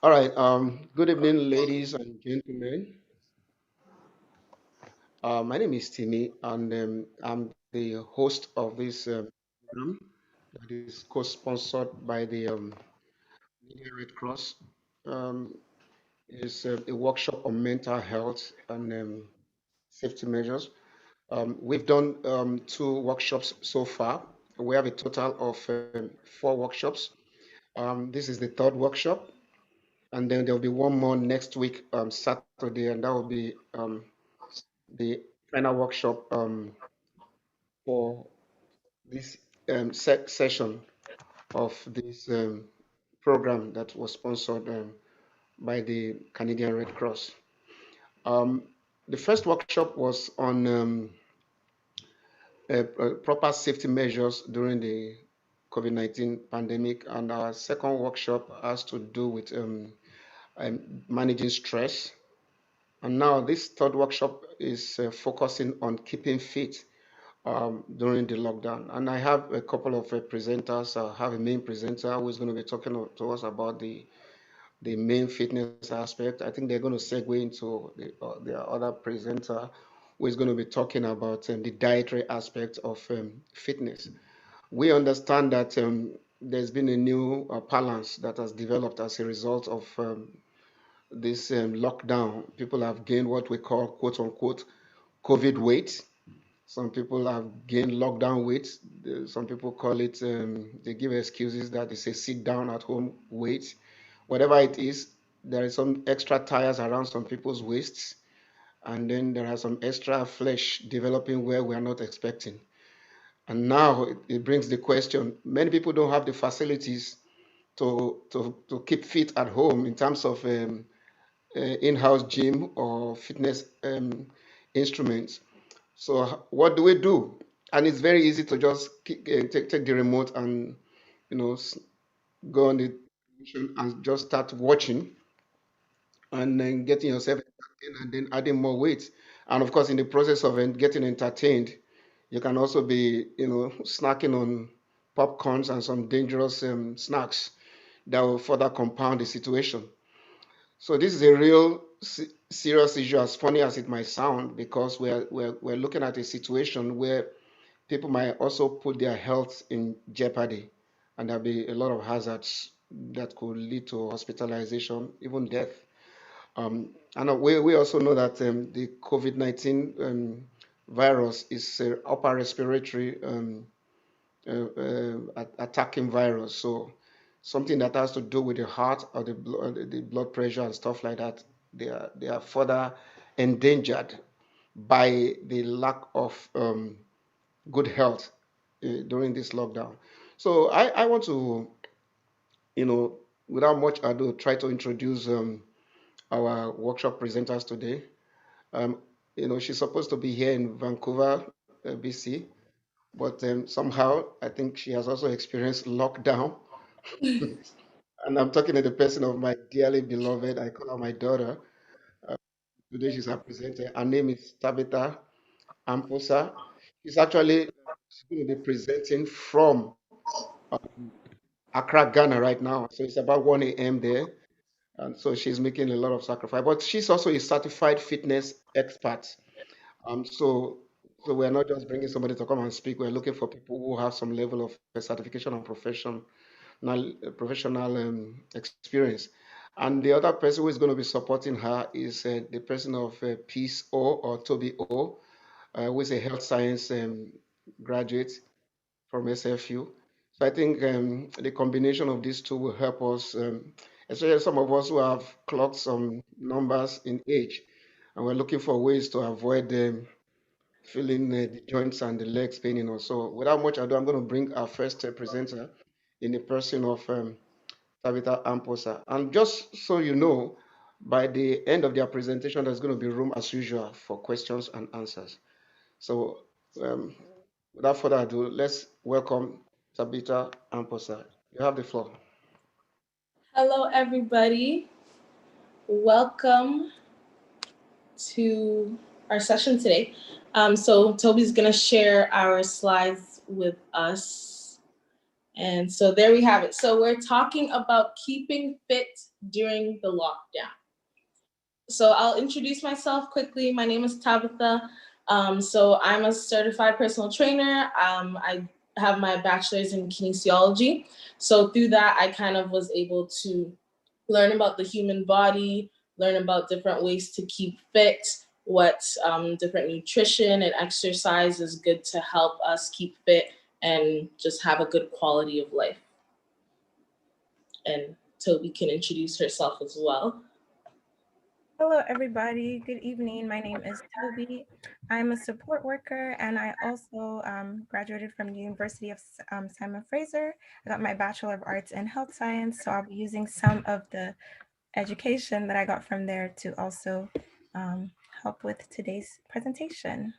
All right. Good evening, ladies and gentlemen. My name is Timmy, and I'm the host of this program that is co-sponsored by the Media Red Cross. Um, it's a workshop on mental health and safety measures. We've done two workshops so far. We have a total of four workshops. This is the third workshop, and then there'll be one more next week, Saturday, and that will be the final workshop for this session of this program that was sponsored by the Canadian Red Cross. Um, the first workshop was on proper safety measures during the COVID-19 pandemic, and our second workshop has to do with managing stress. And now this third workshop is focusing on keeping fit during the lockdown. And I have a couple of presenters. I have a main presenter who is going to be talking to us about the main fitness aspect. I think they're going to segue into the other presenter who is going to be talking about the dietary aspect of fitness. We understand that there's been a new balance that has developed as a result of this lockdown. People have gained what we call quote unquote COVID weight. Some people have gained lockdown weight. Some people call it, they give excuses that they say sit down at home weight. Whatever it is, there is some extra tires around some people's waists, and then there are some extra flesh developing where we are not expecting. And now it brings the question many people don't have the facilities to keep fit at home in terms of in-house gym or fitness instruments. So what do we do? And it's very easy to just take the remote and you know go on the television and just start watching and then getting yourself entertained and then adding more weight. And of course, in the process of getting entertained, you can also be snacking on popcorns and some dangerous snacks that will further compound the situation. So this is a real serious issue, as funny as it might sound, because we're looking at a situation where people might also put their health in jeopardy, and there'll be a lot of hazards that could lead to hospitalization, even death. And we also know that the COVID-19 virus is an upper respiratory attacking virus. So something that has to do with the heart or the blood pressure and stuff like that, they are further endangered by the lack of good health during this lockdown. So I want to, you know, without much ado, try to introduce our workshop presenters today. Um, she's supposed to be here in Vancouver, BC, but somehow I think she has also experienced lockdown. And I'm talking to the person of my dearly beloved. I call her my daughter. Uh, Today she's our presenter. Her name is Tabitha Amposa. She's going to be presenting from Accra, Ghana right now. So it's about 1 a.m. there. And so she's making a lot of sacrifice. But she's also a certified fitness expert. So we're not just bringing somebody to come and speak. We're looking for people who have some level of certification and professional experience. And the other person who is going to be supporting her is the person of Peace O or Toby O, who is a health science graduate from SFU. So I think the combination of these two will help us, especially some of us who have clocked some numbers in age, and we're looking for ways to avoid feeling the joints and the legs paining us. So without much ado, I'm going to bring our first presenter in the person of Tabitha Amposa. And just so you know, by the end of their presentation, there's going to be room as usual for questions and answers. So um, without further ado, let's welcome Tabitha Amposa. You have the floor. Hello, everybody. Welcome to our session today. So Toby's gonna share our slides with us, And so there we have it. So we're talking about keeping fit during the lockdown. So I'll introduce myself quickly. My name is Tabitha. So I'm a certified personal trainer. I have my bachelor's in kinesiology. So through that, I kind of was able to learn about the human body, learn about different ways to keep fit, what different nutrition and exercise is good to help us keep fit and just have a good quality of life. And Toby can introduce herself as well. Hello, everybody. Good evening. My name is Toby. I'm a support worker, and I also graduated from the University of Simon Fraser. I got my Bachelor of Arts in Health Science, so I'll be using some of the education that I got from there to also help with today's presentation.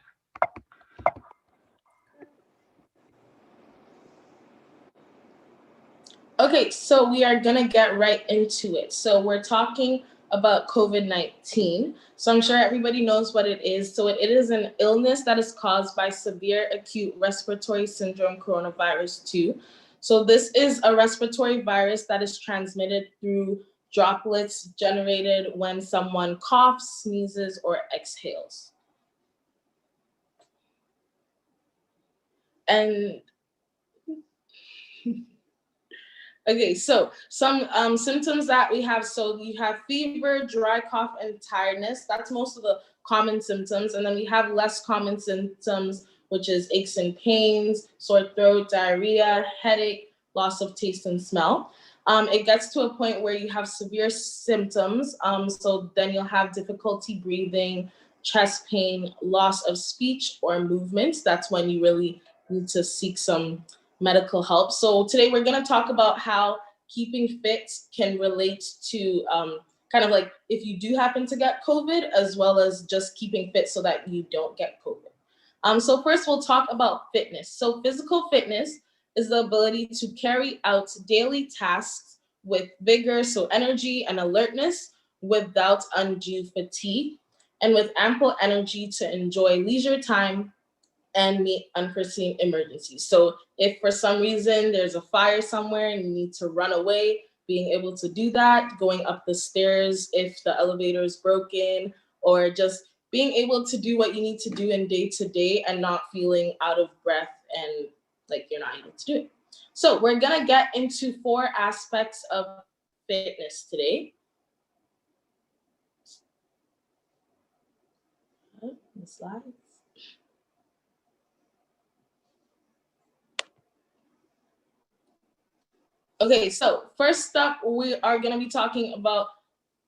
Okay, so we are gonna get right into it. So we're talking about COVID-19. So I'm sure everybody knows what it is. So it is an illness that is caused by severe acute respiratory syndrome coronavirus 2. So this is a respiratory virus that is transmitted through droplets generated when someone coughs, sneezes, or exhales. And okay, so some symptoms that we have. So we have fever, dry cough, and tiredness. That's most of the common symptoms. And then we have less common symptoms, which is aches and pains, sore throat, diarrhea, headache, loss of taste and smell. It gets to a point where you have severe symptoms. So then you'll have difficulty breathing, chest pain, loss of speech or movement. That's when you really need to seek some medical help. So today we're going to talk about how keeping fit can relate to kind of like if you do happen to get COVID, as well as just keeping fit so that you don't get COVID. So first we'll talk about fitness. So physical fitness is the ability to carry out daily tasks with vigor, so energy and alertness, without undue fatigue, and with ample energy to enjoy leisure time and meet unforeseen emergencies. So if for some reason there's a fire somewhere and you need to run away, being able to do that, going up the stairs if the elevator is broken, or just being able to do what you need to do in day to day and not feeling out of breath and like you're not able to do it. So we're gonna get into 4 aspects of fitness today. Oh, the slides. Okay, so first up, we are going to be talking about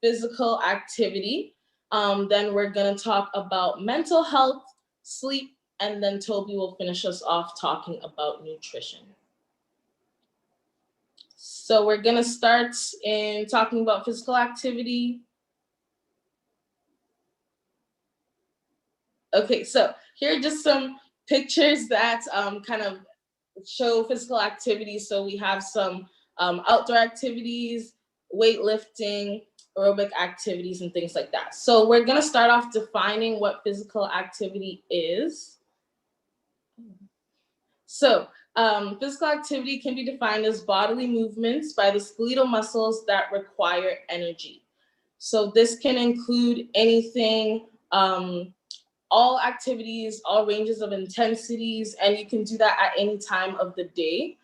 physical activity. Then we're going to talk about mental health, sleep, and then Toby will finish us off talking about nutrition. So we're going to start in talking about physical activity. Okay, so here are just some pictures that kind of show physical activity. So we have some outdoor activities, weightlifting, aerobic activities, and things like that. So we're gonna start off defining what physical activity is. So physical activity can be defined as bodily movements by the skeletal muscles that require energy. So this can include anything, all activities, all ranges of intensities, and you can do that at any time of the day.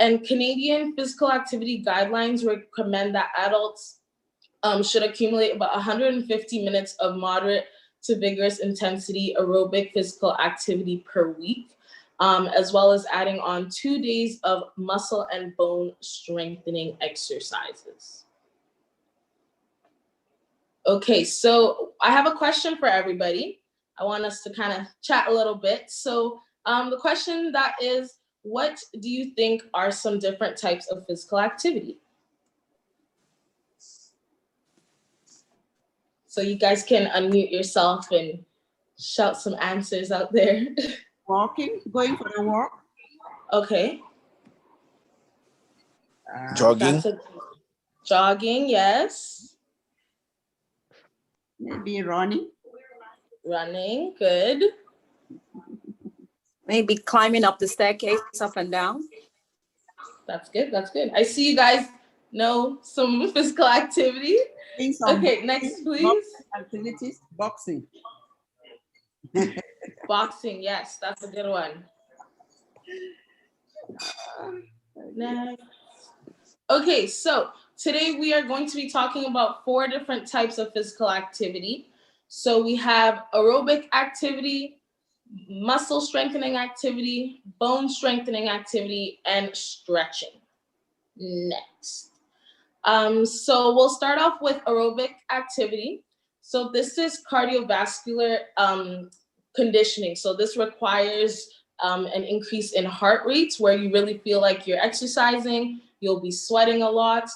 And Canadian physical activity guidelines recommend that adults should accumulate about 150 minutes of moderate to vigorous intensity aerobic physical activity per week, as well as adding on 2 days of muscle and bone strengthening exercises. Okay, so I have a question for everybody. I want us to kind of chat a little bit. So the question that is, what do you think are some different types of physical activity? So you guys can unmute yourself and shout some answers out there. Walking, going for a walk. Okay. Jogging. Jogging, yes. Maybe running. Running, good. Maybe climbing up the staircase, up and down. That's good. That's good. I see you guys know some physical activity. Doing some Okay, next, please. boxing activities. Boxing. Boxing. Yes, that's a good one. Next. Okay, so today we are going to be talking about 4 different types of physical activity. So we have aerobic activity, muscle strengthening activity, bone strengthening activity, and stretching. Next. So we'll start off with aerobic activity. So this is cardiovascular conditioning. So this requires an increase in heart rates where you really feel like you're exercising, you'll be sweating a lot.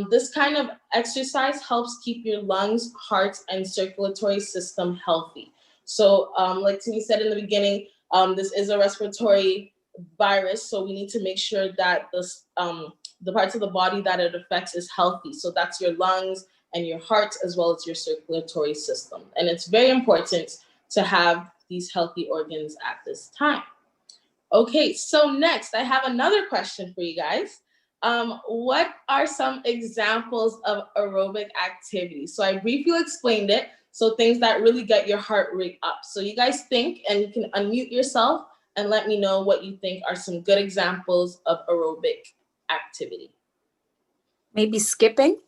This kind of exercise helps keep your lungs, heart, and circulatory system healthy. So like Timmy said in the beginning, this is a respiratory virus, so we need to make sure that the parts of the body that it affects is healthy. So that's your lungs and your heart, as well as your circulatory system. And it's very important to have these healthy organs at this time. Okay, so next I have another question for you guys. What are some examples of aerobic activity? So I briefly explained it. So things that really get your heart rate up. So you guys think, and you can unmute yourself and let me know what you think are some good examples of aerobic activity. Maybe skipping?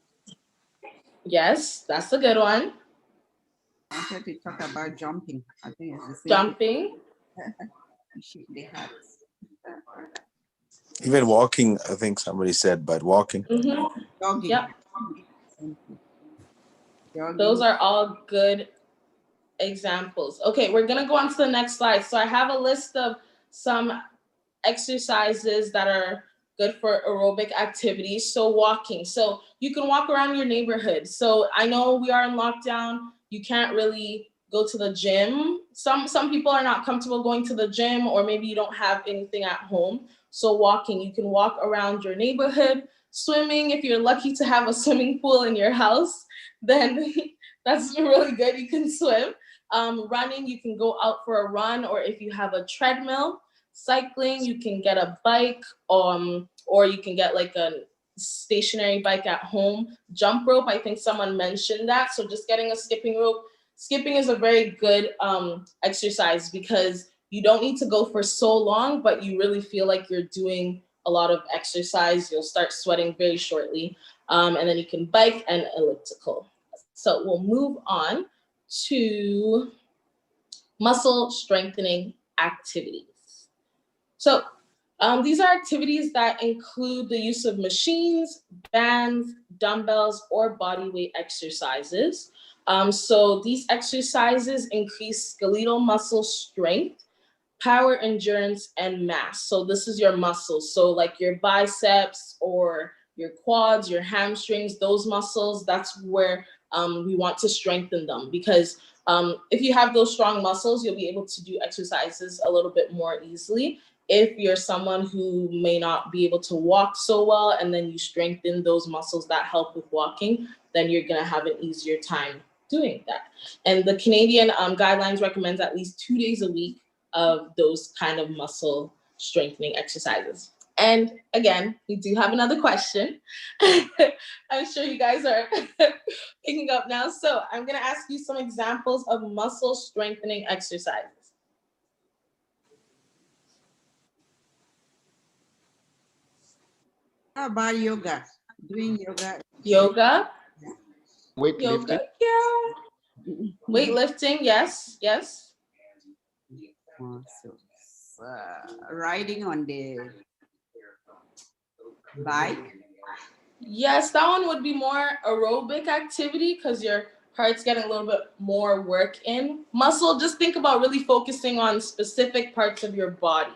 Yes, that's a good one. I wanted to talk about jumping. I think it's the same. Jumping. Shake the hats. Even walking, I think somebody said, but walking. Mm-hmm. Jogging. Yep. Jogging. Those are all good examples. Okay, we're gonna go on to the next slide. So I have a list of some exercises that are good for aerobic activities. So walking. So you can walk around your neighborhood. So I know we are in lockdown. You can't really go to the gym. Some people are not comfortable going to the gym, or maybe you don't have anything at home. So walking, you can walk around your neighborhood. Swimming, if you're lucky to have a swimming pool in your house, then that's really good. You can swim. Running, you can go out for a run, or if you have a treadmill. Cycling, you can get a bike, or you can get like a stationary bike at home. Jump rope, I think someone mentioned that. So just getting a skipping rope. Skipping is a very good exercise because you don't need to go for so long, but you really feel like you're doing a lot of exercise. You'll start sweating very shortly. And then you can bike and elliptical. So we'll move on to muscle strengthening activities. So these are activities that include the use of machines, bands, dumbbells, or body weight exercises. So these exercises increase skeletal muscle strength, power, endurance, and mass. So this is your muscles. So like your biceps or your quads, your hamstrings, those muscles, that's where we want to strengthen them, because if you have those strong muscles, you'll be able to do exercises a little bit more easily. If you're someone who may not be able to walk so well, and then you strengthen those muscles that help with walking, then you're gonna have an easier time doing that. And the Canadian guidelines recommends at least 2 days a week of those kind of muscle strengthening exercises. And again, we do have another question. I'm sure you guys are picking up now. So I'm gonna ask you some examples of muscle strengthening exercises. How about yoga? Doing yoga. Yoga. Weightlifting. Yoga, yeah. Weightlifting, yes, yes. So, riding on the bike. Yes, that one would be more aerobic activity because your heart's getting a little bit more work in. Muscle, just think about really focusing on specific parts of your body.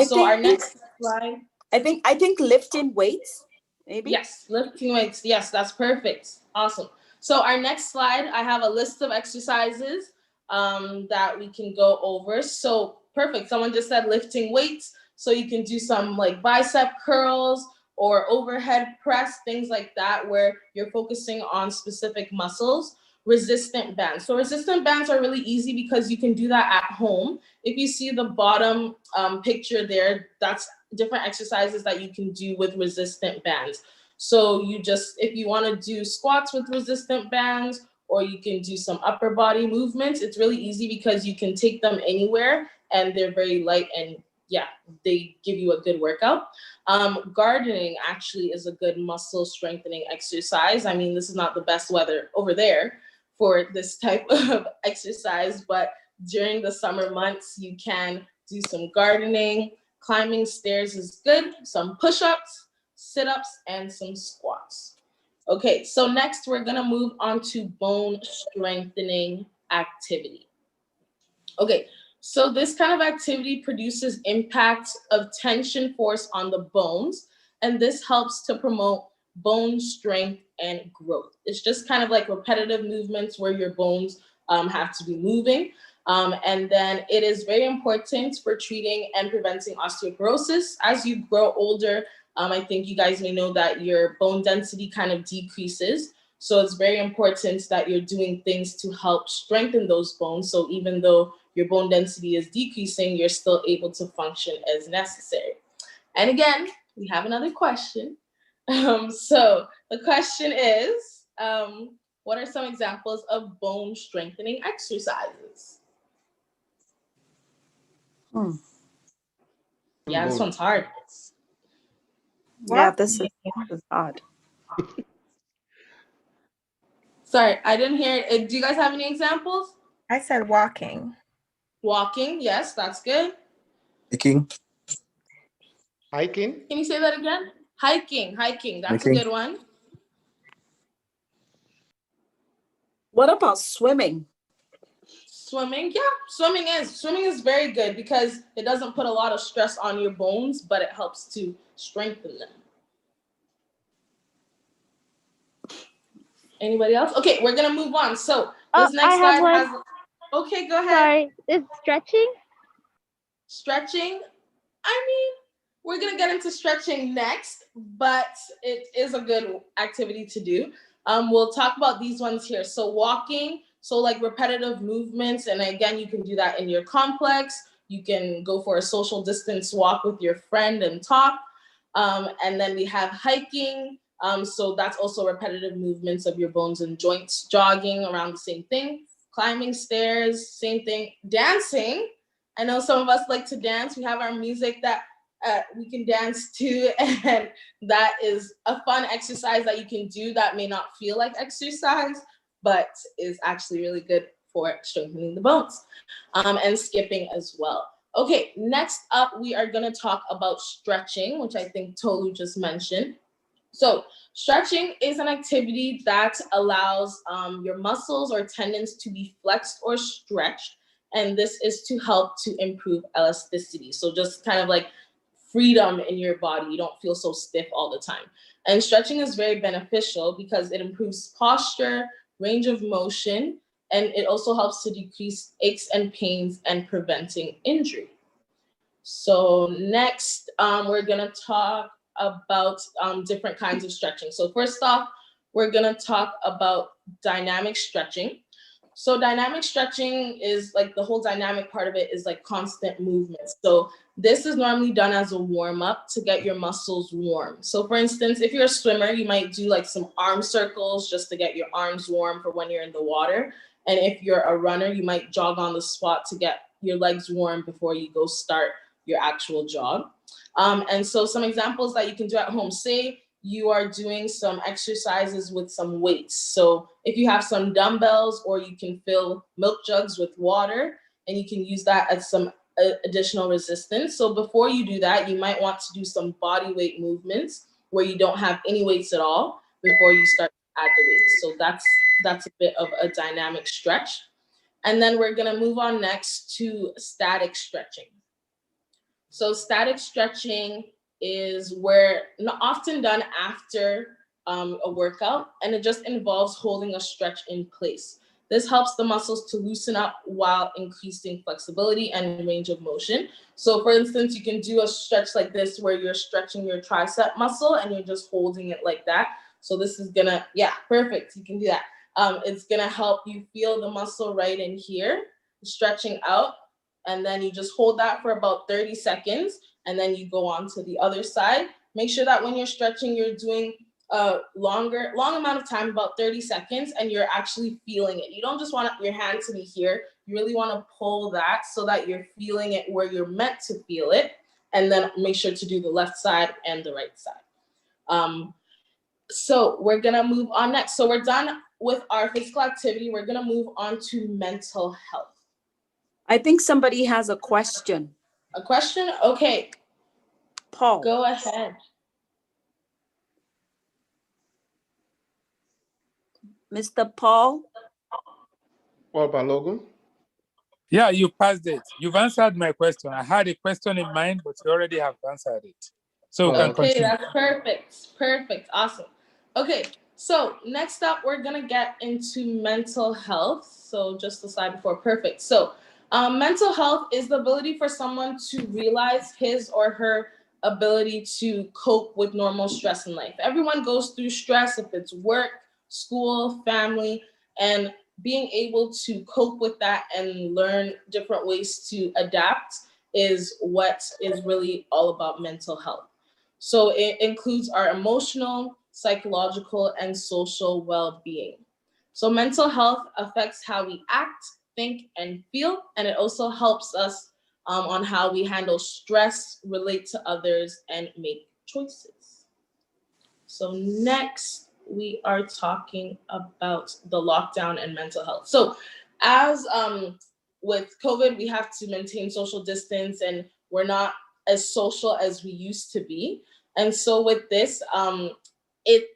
So our next slide. I think lifting weights, maybe. Yes, lifting weights. Yes, that's perfect. Awesome. So our next slide, I have a list of exercises that we can go over. So perfect. Someone just said lifting weights. So you can do some like bicep curls or overhead press, things like that, where you're focusing on specific muscles. Resistant bands. So resistant bands are really easy because you can do that at home. If you see the bottom picture there, that's different exercises that you can do with resistant bands. So if you want to do squats with resistant bands, or you can do some upper body movements, it's really easy because you can take them anywhere and they're very light, and yeah, they give you a good workout. Gardening actually is a good muscle strengthening exercise. I mean, this is not the best weather over there for this type of exercise, but during the summer months, you can do some gardening. Climbing stairs is good. Some push-ups, sit-ups, and some squats. Okay, so next we're gonna move on to bone strengthening activity. Okay, so this kind of activity produces impacts of tension force on the bones, and this helps to promote bone strength and growth. It's just kind of like repetitive movements where your bones have to be moving. And then it is very important for treating and preventing osteoporosis. As you grow older, I think you guys may know that your bone density kind of decreases. So it's very important that you're doing things to help strengthen those bones. So even though your bone density is decreasing, you're still able to function as necessary. And again, we have another question. So the question is, what are some examples of bone strengthening exercises? Yeah, this one's hard. Yeah, this is hard. Sorry, I didn't hear it. Do you guys have any examples? I said walking. Walking, yes, that's good. Hiking. Hiking. Can you say that again? Hiking, that's a Hiking. good one. What about swimming? Swimming, yeah, swimming is very good because it doesn't put a lot of stress on your bones, but it helps to strengthen them. Anybody else? Okay, we're gonna move on. So this next slide has. Okay, go ahead. Sorry, is stretching? Stretching. I mean, we're gonna get into stretching next, but it is a good activity to do. We'll talk about these ones here. So walking, so like repetitive movements, and again, you can do that in your complex. You can go for a social distance walk with your friend and talk. And then we have hiking. So that's also repetitive movements of your bones and joints. Jogging, around the same thing. Climbing stairs, same thing. Dancing. I know some of us like to dance. We have our music that we can dance to, and that is a fun exercise that you can do that may not feel like exercise, but is actually really good for strengthening the bones. And skipping as well. Okay, next up, we are gonna talk about stretching, which I think Tolu just mentioned. So stretching is an activity that allows your muscles or tendons to be flexed or stretched, and this is to help to improve elasticity. So just kind of like freedom in your body. You don't feel so stiff all the time. And stretching is very beneficial because it improves posture, range of motion, and it also helps to decrease aches and pains and preventing injury. So next, we're gonna talk about different kinds of stretching. So first off, we're gonna talk about dynamic stretching. So dynamic stretching is like the whole dynamic part of it is like constant movement. So this is normally done as a warm up to get your muscles warm. So for instance, if you're a swimmer, you might do like some arm circles just to get your arms warm for when you're in the water. And if you're a runner, you might jog on the spot to get your legs warm before you go start your actual jog. And so some examples that you can do at home, say you are doing some exercises with some weights. So if you have some dumbbells, or you can fill milk jugs with water, and you can use that as some additional resistance. So before you do that, you might want to do some body weight movements where you don't have any weights at all before you start to add the weights. So that's a bit of a dynamic stretch. And then we're gonna move on next to static stretching. So static stretching is often done after a workout, and it just involves holding a stretch in place. This helps the muscles to loosen up while increasing flexibility and range of motion. So for instance, you can do a stretch like this where you're stretching your tricep muscle and you're just holding it like that. So this is gonna, yeah, perfect, you can do that. It's gonna help you feel the muscle right in here, stretching out. And then you just hold that for about 30 seconds. and then you go on to the other side. Make sure that when you're stretching, you're doing a long amount of time, about 30 seconds, and you're actually feeling it. You don't just want your hand to be here. You really want to pull that so that you're feeling it where you're meant to feel it. And then make sure to do the left side and the right side. So we're gonna move on next. So we're done with our physical activity. We're gonna move on to mental health. I think somebody has a question. A question? Okay. Paul. Go ahead. Mr. Paul. Paul Balogun. Yeah, you passed it. You've answered my question. I had a question in mind, but you already have answered it. So we can Okay, continue. that's perfect. Perfect. Awesome. Okay, so next up, we're going to get into mental health. So just the slide before, perfect. So mental health is the ability for someone to realize his or her ability to cope with normal stress in life. Everyone goes through stress, if it's work, school, family, and being able to cope with that and learn different ways to adapt is what is really all about mental health. So it includes our emotional, psychological, and social well-being. So mental health affects how we act, think, and feel, and it also helps us on how we handle stress, relate to others, and make choices. So next, we are talking about the lockdown and mental health. So as with COVID, we have to maintain social distance and we're not as social as we used to be. And so with this, it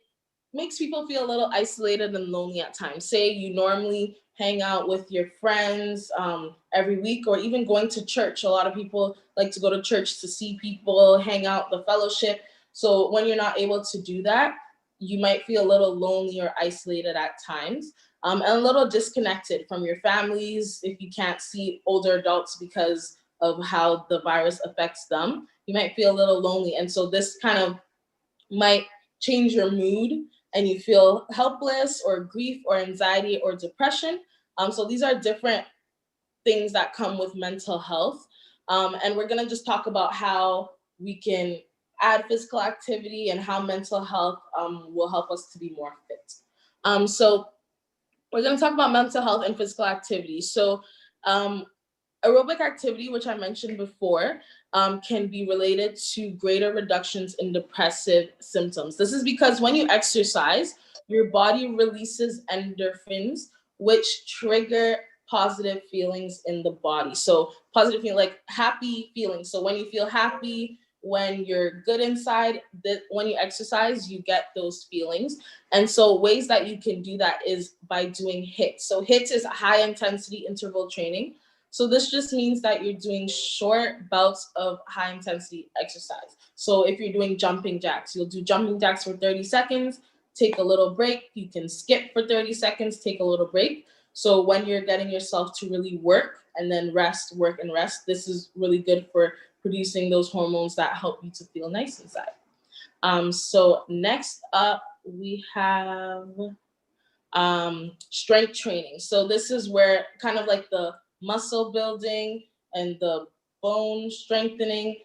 makes people feel a little isolated and lonely at times. Say you normally hang out with your friends every week, or even going to church. A lot of people like to go to church to see people, hang out, the fellowship. So when you're not able to do that, you might feel a little lonely or isolated at times, and a little disconnected from your families if you can't see older adults because of how the virus affects them. You might feel a little lonely. And so this kind of might change your mood and you feel helpless or grief or anxiety or depression. So these are different things that come with mental health. And we're gonna just talk about how we can add physical activity and how mental health will help us to be more fit. So we're gonna talk about mental health and physical activity. So aerobic activity, which I mentioned before, can be related to greater reductions in depressive symptoms. This is because when you exercise, your body releases endorphins, which trigger positive feelings in the body. So positive feeling, like happy feelings. So when you feel happy, when you're good inside, when you exercise, you get those feelings. And so ways that you can do that is by doing HIIT. So HIIT is high intensity interval training. So this just means that you're doing short bouts of high intensity exercise. So if you're doing jumping jacks, you'll do jumping jacks for 30 seconds, take a little break. You can skip for 30 seconds, take a little break. So when you're getting yourself to really work and then rest, work and rest, this is really good for producing those hormones that help you to feel nice inside. So next up, we have strength training. So this is where kind of like the muscle building and the bone strengthening,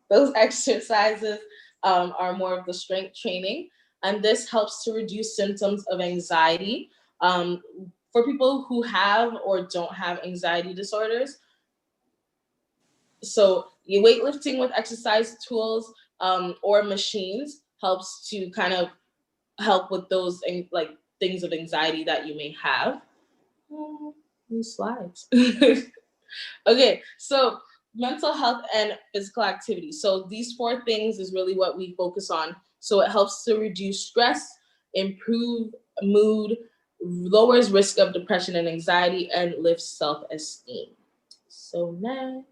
those exercises are more of the strength training. And this helps to reduce symptoms of anxiety. For people who have or don't have anxiety disorders. So weightlifting with exercise tools or machines helps to kind of help with those like things of anxiety that you may have. These slides. Okay, so mental health and physical activity. So these 4 things is really what we focus on. So it helps to reduce stress, improve mood, lowers risk of depression and anxiety, and lifts self-esteem. So next.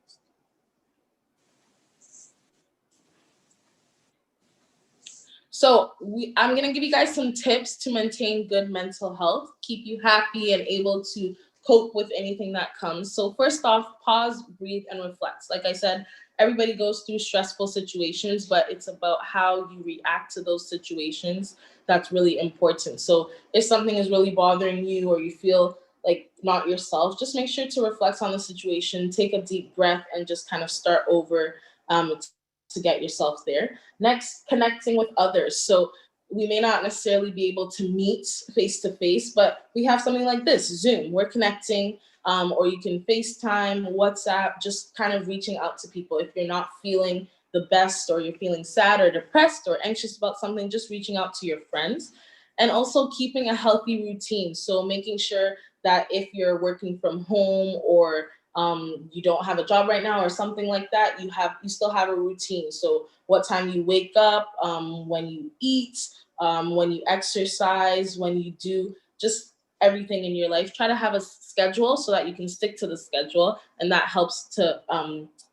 So I'm gonna give you guys some tips to maintain good mental health, keep you happy and able to cope with anything that comes. So first off, pause, breathe, and reflect. Like I said, everybody goes through stressful situations, but it's about how you react to those situations that's really important. So if something is really bothering you or you feel like not yourself, just make sure to reflect on the situation, take a deep breath, and just kind of start over to get yourself there. Next, connecting with others. So we may not necessarily be able to meet face to face, but we have something like this, Zoom. We're connecting, or you can FaceTime, WhatsApp, just kind of reaching out to people. If you're not feeling the best, or you're feeling sad or depressed or anxious about something, just reaching out to your friends. And also keeping a healthy routine. So making sure that if you're working from home, or you don't have a job right now or something like that, you still have a routine. So what time you wake up, when you eat, when you exercise, when you do just everything in your life. Try to have a schedule so that you can stick to the schedule, and that helps to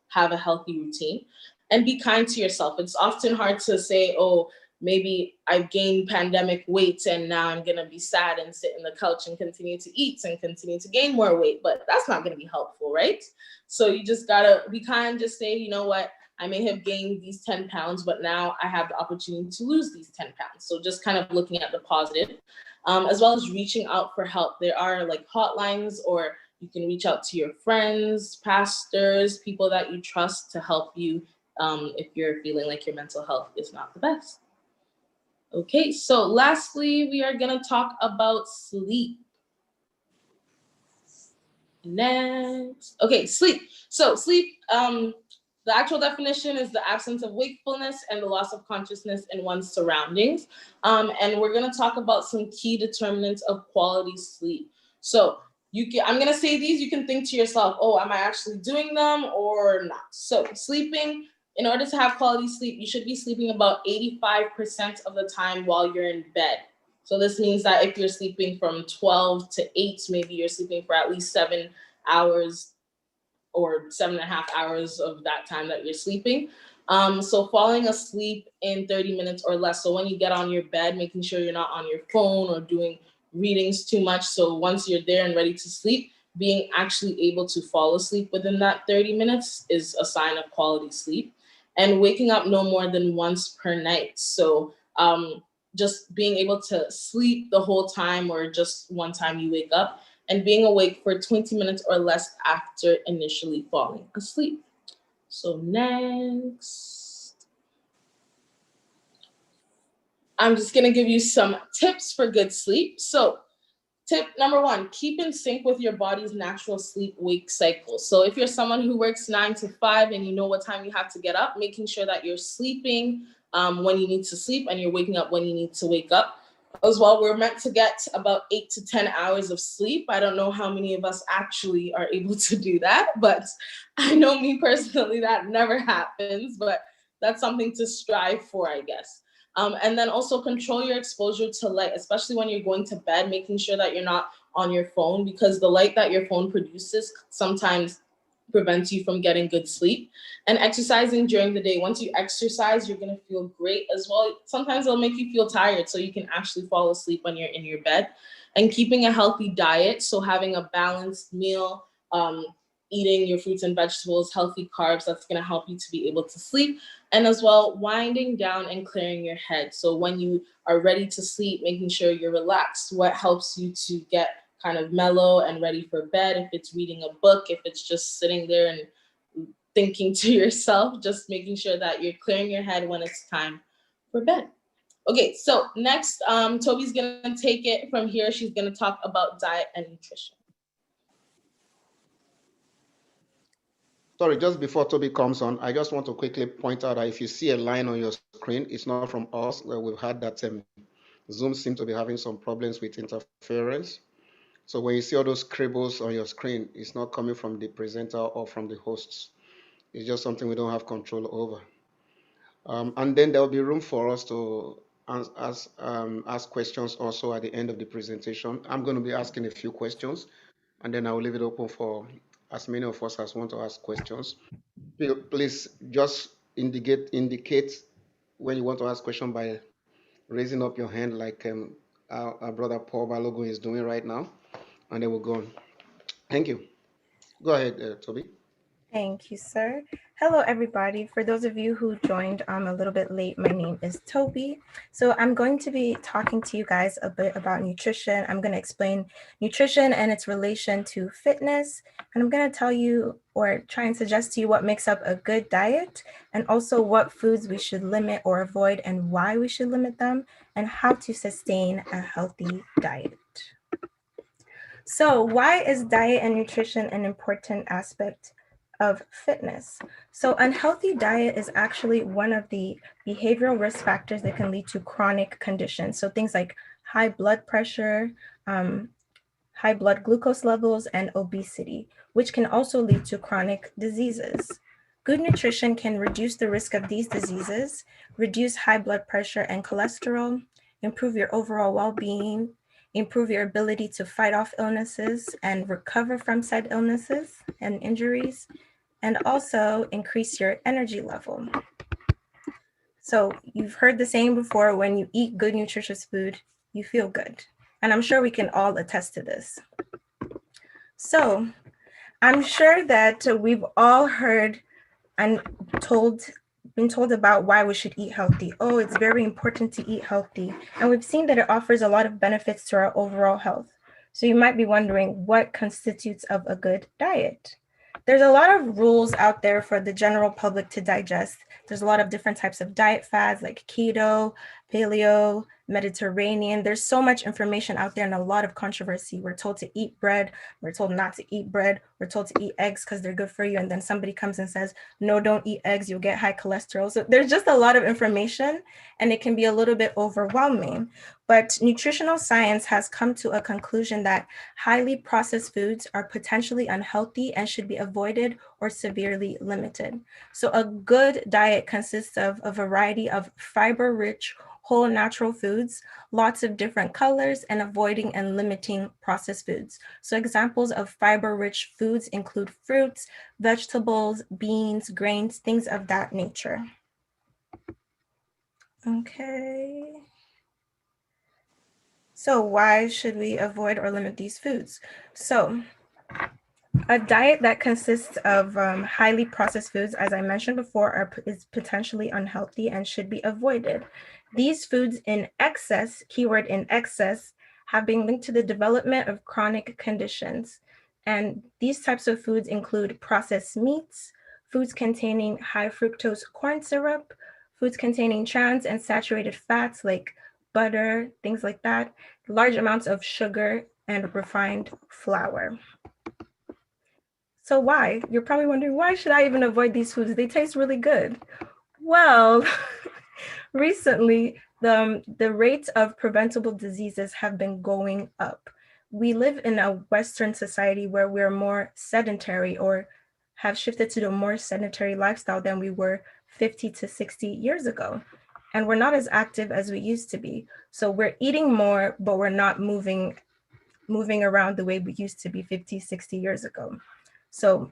have a healthy routine. And be kind to yourself. It's often hard to say, oh, maybe I've gained pandemic weight and now I'm gonna be sad and sit in the couch and continue to eat and continue to gain more weight, but that's not gonna be helpful, right? So you just gotta be kind, just say, you know what, I may have gained these 10 pounds, but now I have the opportunity to lose these 10 pounds. So just kind of looking at the positive, as well as reaching out for help. There are like hotlines, or you can reach out to your friends, pastors, people that you trust to help you if you're feeling like your mental health is not the best. Okay, so lastly, we are gonna talk about sleep. Next. Okay, sleep. So sleep, the actual definition is the absence of wakefulness and the loss of consciousness in one's surroundings. And we're gonna talk about some key determinants of quality sleep. So I'm gonna say these, you can think to yourself, oh, am I actually doing them or not? So sleeping, in order to have quality sleep, you should be sleeping about 85% of the time while you're in bed. So this means that if you're sleeping from 12 to 8, maybe you're sleeping for at least 7 hours or 7.5 hours of that time that you're sleeping. So falling asleep in 30 minutes or less. So when you get on your bed, making sure you're not on your phone or doing readings too much. So once you're there and ready to sleep, being actually able to fall asleep within that 30 minutes is a sign of quality sleep. And waking up no more than once per night. So just being able to sleep the whole time, or just one time you wake up, and being awake for 20 minutes or less after initially falling asleep. So next, I'm just gonna give you some tips for good sleep. So tip number 1, keep in sync with your body's natural sleep-wake cycle. So if you're someone who works 9 to 5 and you know what time you have to get up, making sure that you're sleeping when you need to sleep and you're waking up when you need to wake up. As well, we're meant to get about 8 to 10 hours of sleep. I don't know how many of us actually are able to do that, but I know me personally, that never happens, but that's something to strive for, I guess. And then also control your exposure to light, especially when you're going to bed, making sure that you're not on your phone, because the light that your phone produces sometimes prevents you from getting good sleep. And exercising during the day. Once you exercise, you're gonna feel great as well. Sometimes it'll make you feel tired, so you can actually fall asleep when you're in your bed. And keeping a healthy diet, so having a balanced meal, eating your fruits and vegetables, healthy carbs, that's gonna help you to be able to sleep. And as well, winding down and clearing your head. So when you are ready to sleep, making sure you're relaxed. What helps you to get kind of mellow and ready for bed? If it's reading a book, if it's just sitting there and thinking to yourself, just making sure that you're clearing your head when it's time for bed. Okay, so next, Toby's gonna take it from here. She's gonna talk about diet and nutrition. Sorry, just before Toby comes on, I just want to quickly point out that if you see a line on your screen, it's not from us. We've had that Zoom seems to be having some problems with interference. So when you see all those scribbles on your screen, it's not coming from the presenter or from the hosts. It's just something we don't have control over. And then there'll be room for us to ask questions also at the end of the presentation. I'm going to be asking a few questions, and then I will leave it open for as many of us as want to ask questions. Please just indicate when you want to ask question by raising up your hand, like our brother Paul Balogun is doing right now, and then we'll go on. Thank you. Go ahead, Toby. Thank you, sir. Hello, everybody. For those of you who joined a little bit late, my name is Toby. So I'm going to be talking to you guys a bit about nutrition. I'm going to explain nutrition and its relation to fitness. And I'm going to tell you or try and suggest to you what makes up a good diet and also what foods we should limit or avoid and why we should limit them and how to sustain a healthy diet. So why is diet and nutrition an important aspect of fitness? So unhealthy diet is actually one of the behavioral risk factors that can lead to chronic conditions. So things like high blood pressure, high blood glucose levels, and obesity, which can also lead to chronic diseases. Good nutrition can reduce the risk of these diseases, reduce high blood pressure and cholesterol, improve your overall well-being, improve your ability to fight off illnesses and recover from said illnesses and injuries, and also increase your energy level. So you've heard the saying before, when you eat good nutritious food, you feel good. And I'm sure we can all attest to this. So I'm sure that we've all heard and been told about why we should eat healthy. Oh, it's very important to eat healthy. And we've seen that it offers a lot of benefits to our overall health. So you might be wondering, what constitutes of a good diet? There's a lot of rules out there for the general public to digest. There's a lot of different types of diet fads like keto, paleo, Mediterranean. There's so much information out there and a lot of controversy. We're told to eat bread. We're told not to eat bread. We're told to eat eggs because they're good for you. And then somebody comes and says, no, don't eat eggs. You'll get high cholesterol. So there's just a lot of information and it can be a little bit overwhelming. But nutritional science has come to a conclusion that highly processed foods are potentially unhealthy and should be avoided or severely limited. So a good diet consists of a variety of fiber-rich, whole natural foods, lots of different colors, and avoiding and limiting processed foods. So examples of fiber-rich foods include fruits, vegetables, beans, grains, things of that nature. Okay. So why should we avoid or limit these foods? So a diet that consists of highly processed foods, as I mentioned before, is potentially unhealthy and should be avoided. These foods in excess, keyword in excess, have been linked to the development of chronic conditions. And these types of foods include processed meats, foods containing high fructose corn syrup, foods containing trans and saturated fats like butter, things like that, large amounts of sugar, and refined flour. So why? You're probably wondering, why should I even avoid these foods? They taste really good. Well, recently, the rates of preventable diseases have been going up. We live in a Western society where we're more sedentary or have shifted to a more sedentary lifestyle than we were 50 to 60 years ago. And we're not as active as we used to be. So we're eating more, but we're not moving around the way we used to be 50, 60 years ago. So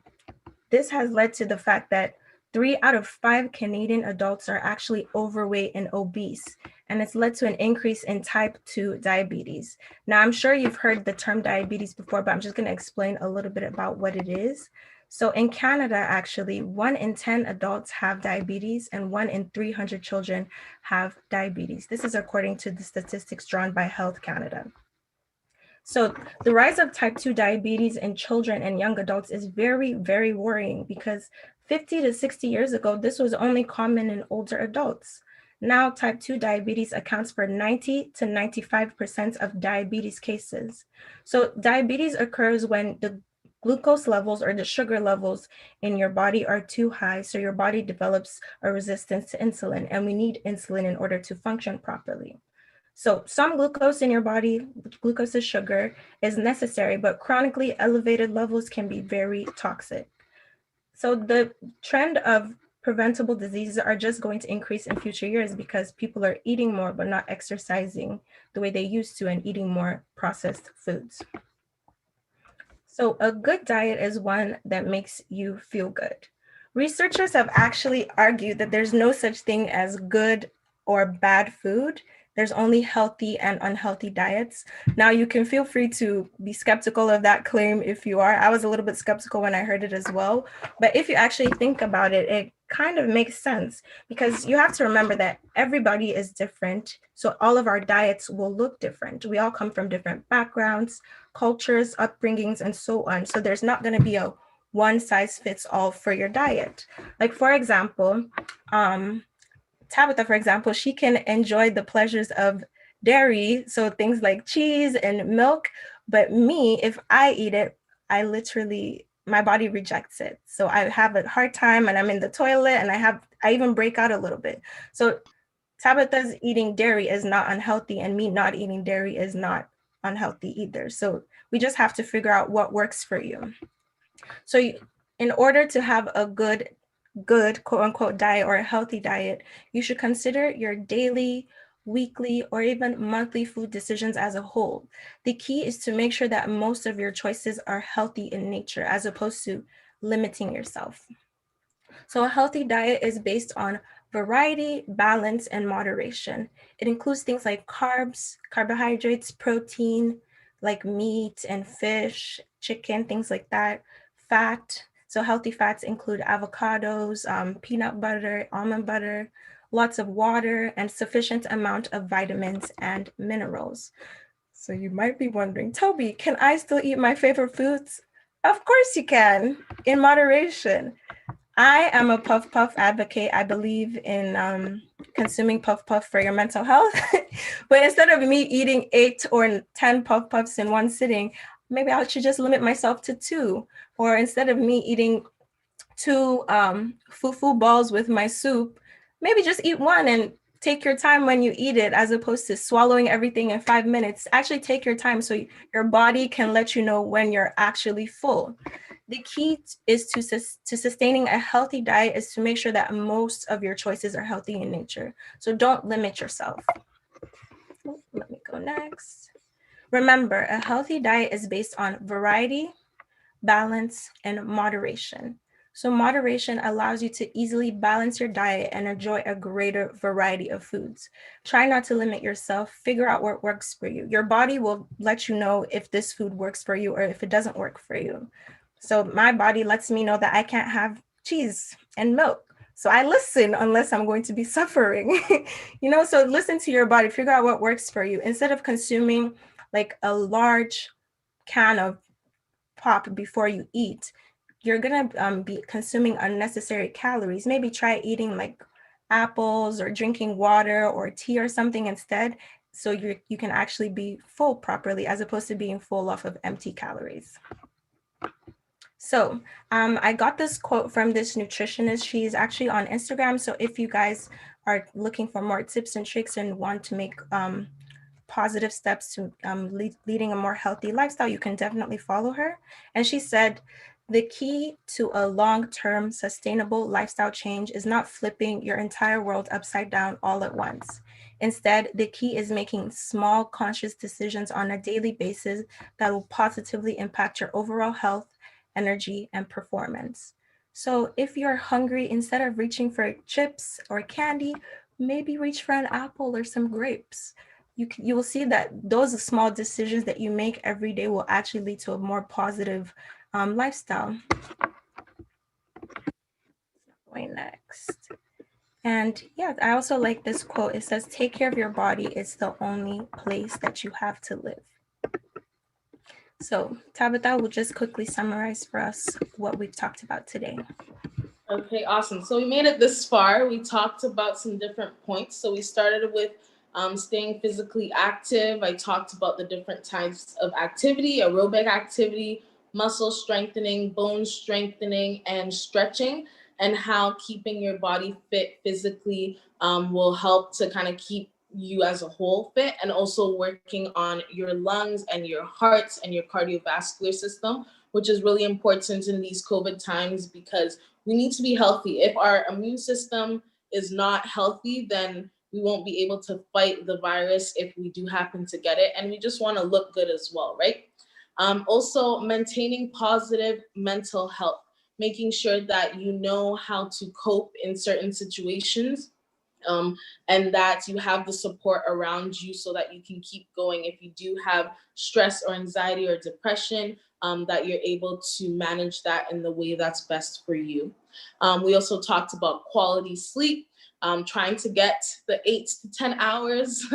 this has led to the fact that 3 out of 5 Canadian adults are actually overweight and obese, and it's led to an increase in type 2 diabetes. Now, I'm sure you've heard the term diabetes before, but I'm just going to explain a little bit about what it is. So in Canada, actually, 1 in 10 adults have diabetes and 1 in 300 children have diabetes. This is according to the statistics drawn by Health Canada. So the rise of type 2 diabetes in children and young adults is very, very worrying because 50 to 60 years ago, this was only common in older adults. Now, type 2 diabetes accounts for 90 to 95% of diabetes cases. So diabetes occurs when the glucose levels or the sugar levels in your body are too high, so your body develops a resistance to insulin, and we need insulin in order to function properly. So some glucose in your body, glucose is sugar, is necessary, but chronically elevated levels can be very toxic. So the trend of preventable diseases are just going to increase in future years because people are eating more but not exercising the way they used to and eating more processed foods. So a good diet is one that makes you feel good. Researchers have actually argued that there's no such thing as good or bad food. There's only healthy and unhealthy diets. Now, you can feel free to be skeptical of that claim if you are. I was a little bit skeptical when I heard it as well. But if you actually think about it, it kind of makes sense, because you have to remember that everybody is different. So all of our diets will look different. We all come from different backgrounds, cultures, upbringings, and so on. So there's not going to be a one size fits all for your diet. Like, for example, Tabitha, for example, she can enjoy the pleasures of dairy, so things like cheese and milk. But me, if I eat it, I literally, my body rejects it. So I have a hard time, and I'm in the toilet, and I even break out a little bit. So Tabitha's eating dairy is not unhealthy, and me not eating dairy is not unhealthy either. So we just have to figure out what works for you. So in order to have a good quote unquote diet or a healthy diet, you should consider your daily, weekly, or even monthly food decisions as a whole. The key is to make sure that most of your choices are healthy in nature, as opposed to limiting yourself. So a healthy diet is based on variety, balance, and moderation. It includes things like carbs, carbohydrates, protein, like meat and fish, chicken, things like that, fat. So healthy fats include avocados, peanut butter, almond butter, lots of water, and sufficient amount of vitamins and minerals. So you might be wondering, Toby, can I still eat my favorite foods? Of course you can, in moderation. I am a puff puff advocate. I believe in consuming puff puff for your mental health. But instead of me eating 8 or 10 puff puffs in one sitting, maybe I should just limit myself to 2. Or instead of me eating 2 fufu balls with my soup, maybe just eat 1 and take your time when you eat it, as opposed to swallowing everything in 5 minutes. Actually take your time so your body can let you know when you're actually full. The key is to sustaining a healthy diet is to make sure that most of your choices are healthy in nature. So don't limit yourself. Let me go next. Remember, a healthy diet is based on variety, balance, and moderation. So moderation allows you to easily balance your diet and enjoy a greater variety of foods. Try not to limit yourself. Figure out what works for you. Your body will let you know if this food works for you or if it doesn't work for you. So my body lets me know that I can't have cheese and milk. So I listen unless I'm going to be suffering. So listen to your body, figure out what works for you. Instead of consuming like a large can of pop before you eat, you're gonna be consuming unnecessary calories. Maybe try eating like apples or drinking water or tea or something instead, so you can actually be full properly, as opposed to being full off of empty calories. So I got this quote from this nutritionist. She's actually on Instagram. So if you guys are looking for more tips and tricks and want to make positive steps to leading a more healthy lifestyle, you can definitely follow her. And she said, the key to a long-term sustainable lifestyle change is not flipping your entire world upside down all at once. Instead, the key is making small conscious decisions on a daily basis that will positively impact your overall health, energy, and performance. So if you're hungry, instead of reaching for chips or candy, maybe reach for an apple or some grapes. You will see that those small decisions that you make every day will actually lead to a more positive lifestyle. Going next. And yeah, I also like this quote. It says, take care of your body. It's the only place that you have to live. So Tabitha will just quickly summarize for us what we've talked about today. Okay, awesome. So we made it this far. We talked about some different points. So we started with staying physically active. I talked about the different types of activity: aerobic activity, muscle strengthening, bone strengthening, and stretching, and how keeping your body fit physically will help to kind of keep you as a whole fit, and also working on your lungs and your hearts and your cardiovascular system, which is really important in these COVID times, because we need to be healthy. If our immune system is not healthy, then we won't be able to fight the virus if we do happen to get it. And we just want to look good as well, right? Also, maintaining positive mental health, making sure that you know how to cope in certain situations, and that you have the support around you so that you can keep going. If you do have stress or anxiety or depression, that you're able to manage that in the way that's best for you. We also talked about quality sleep, trying to get the 8 to 10 hours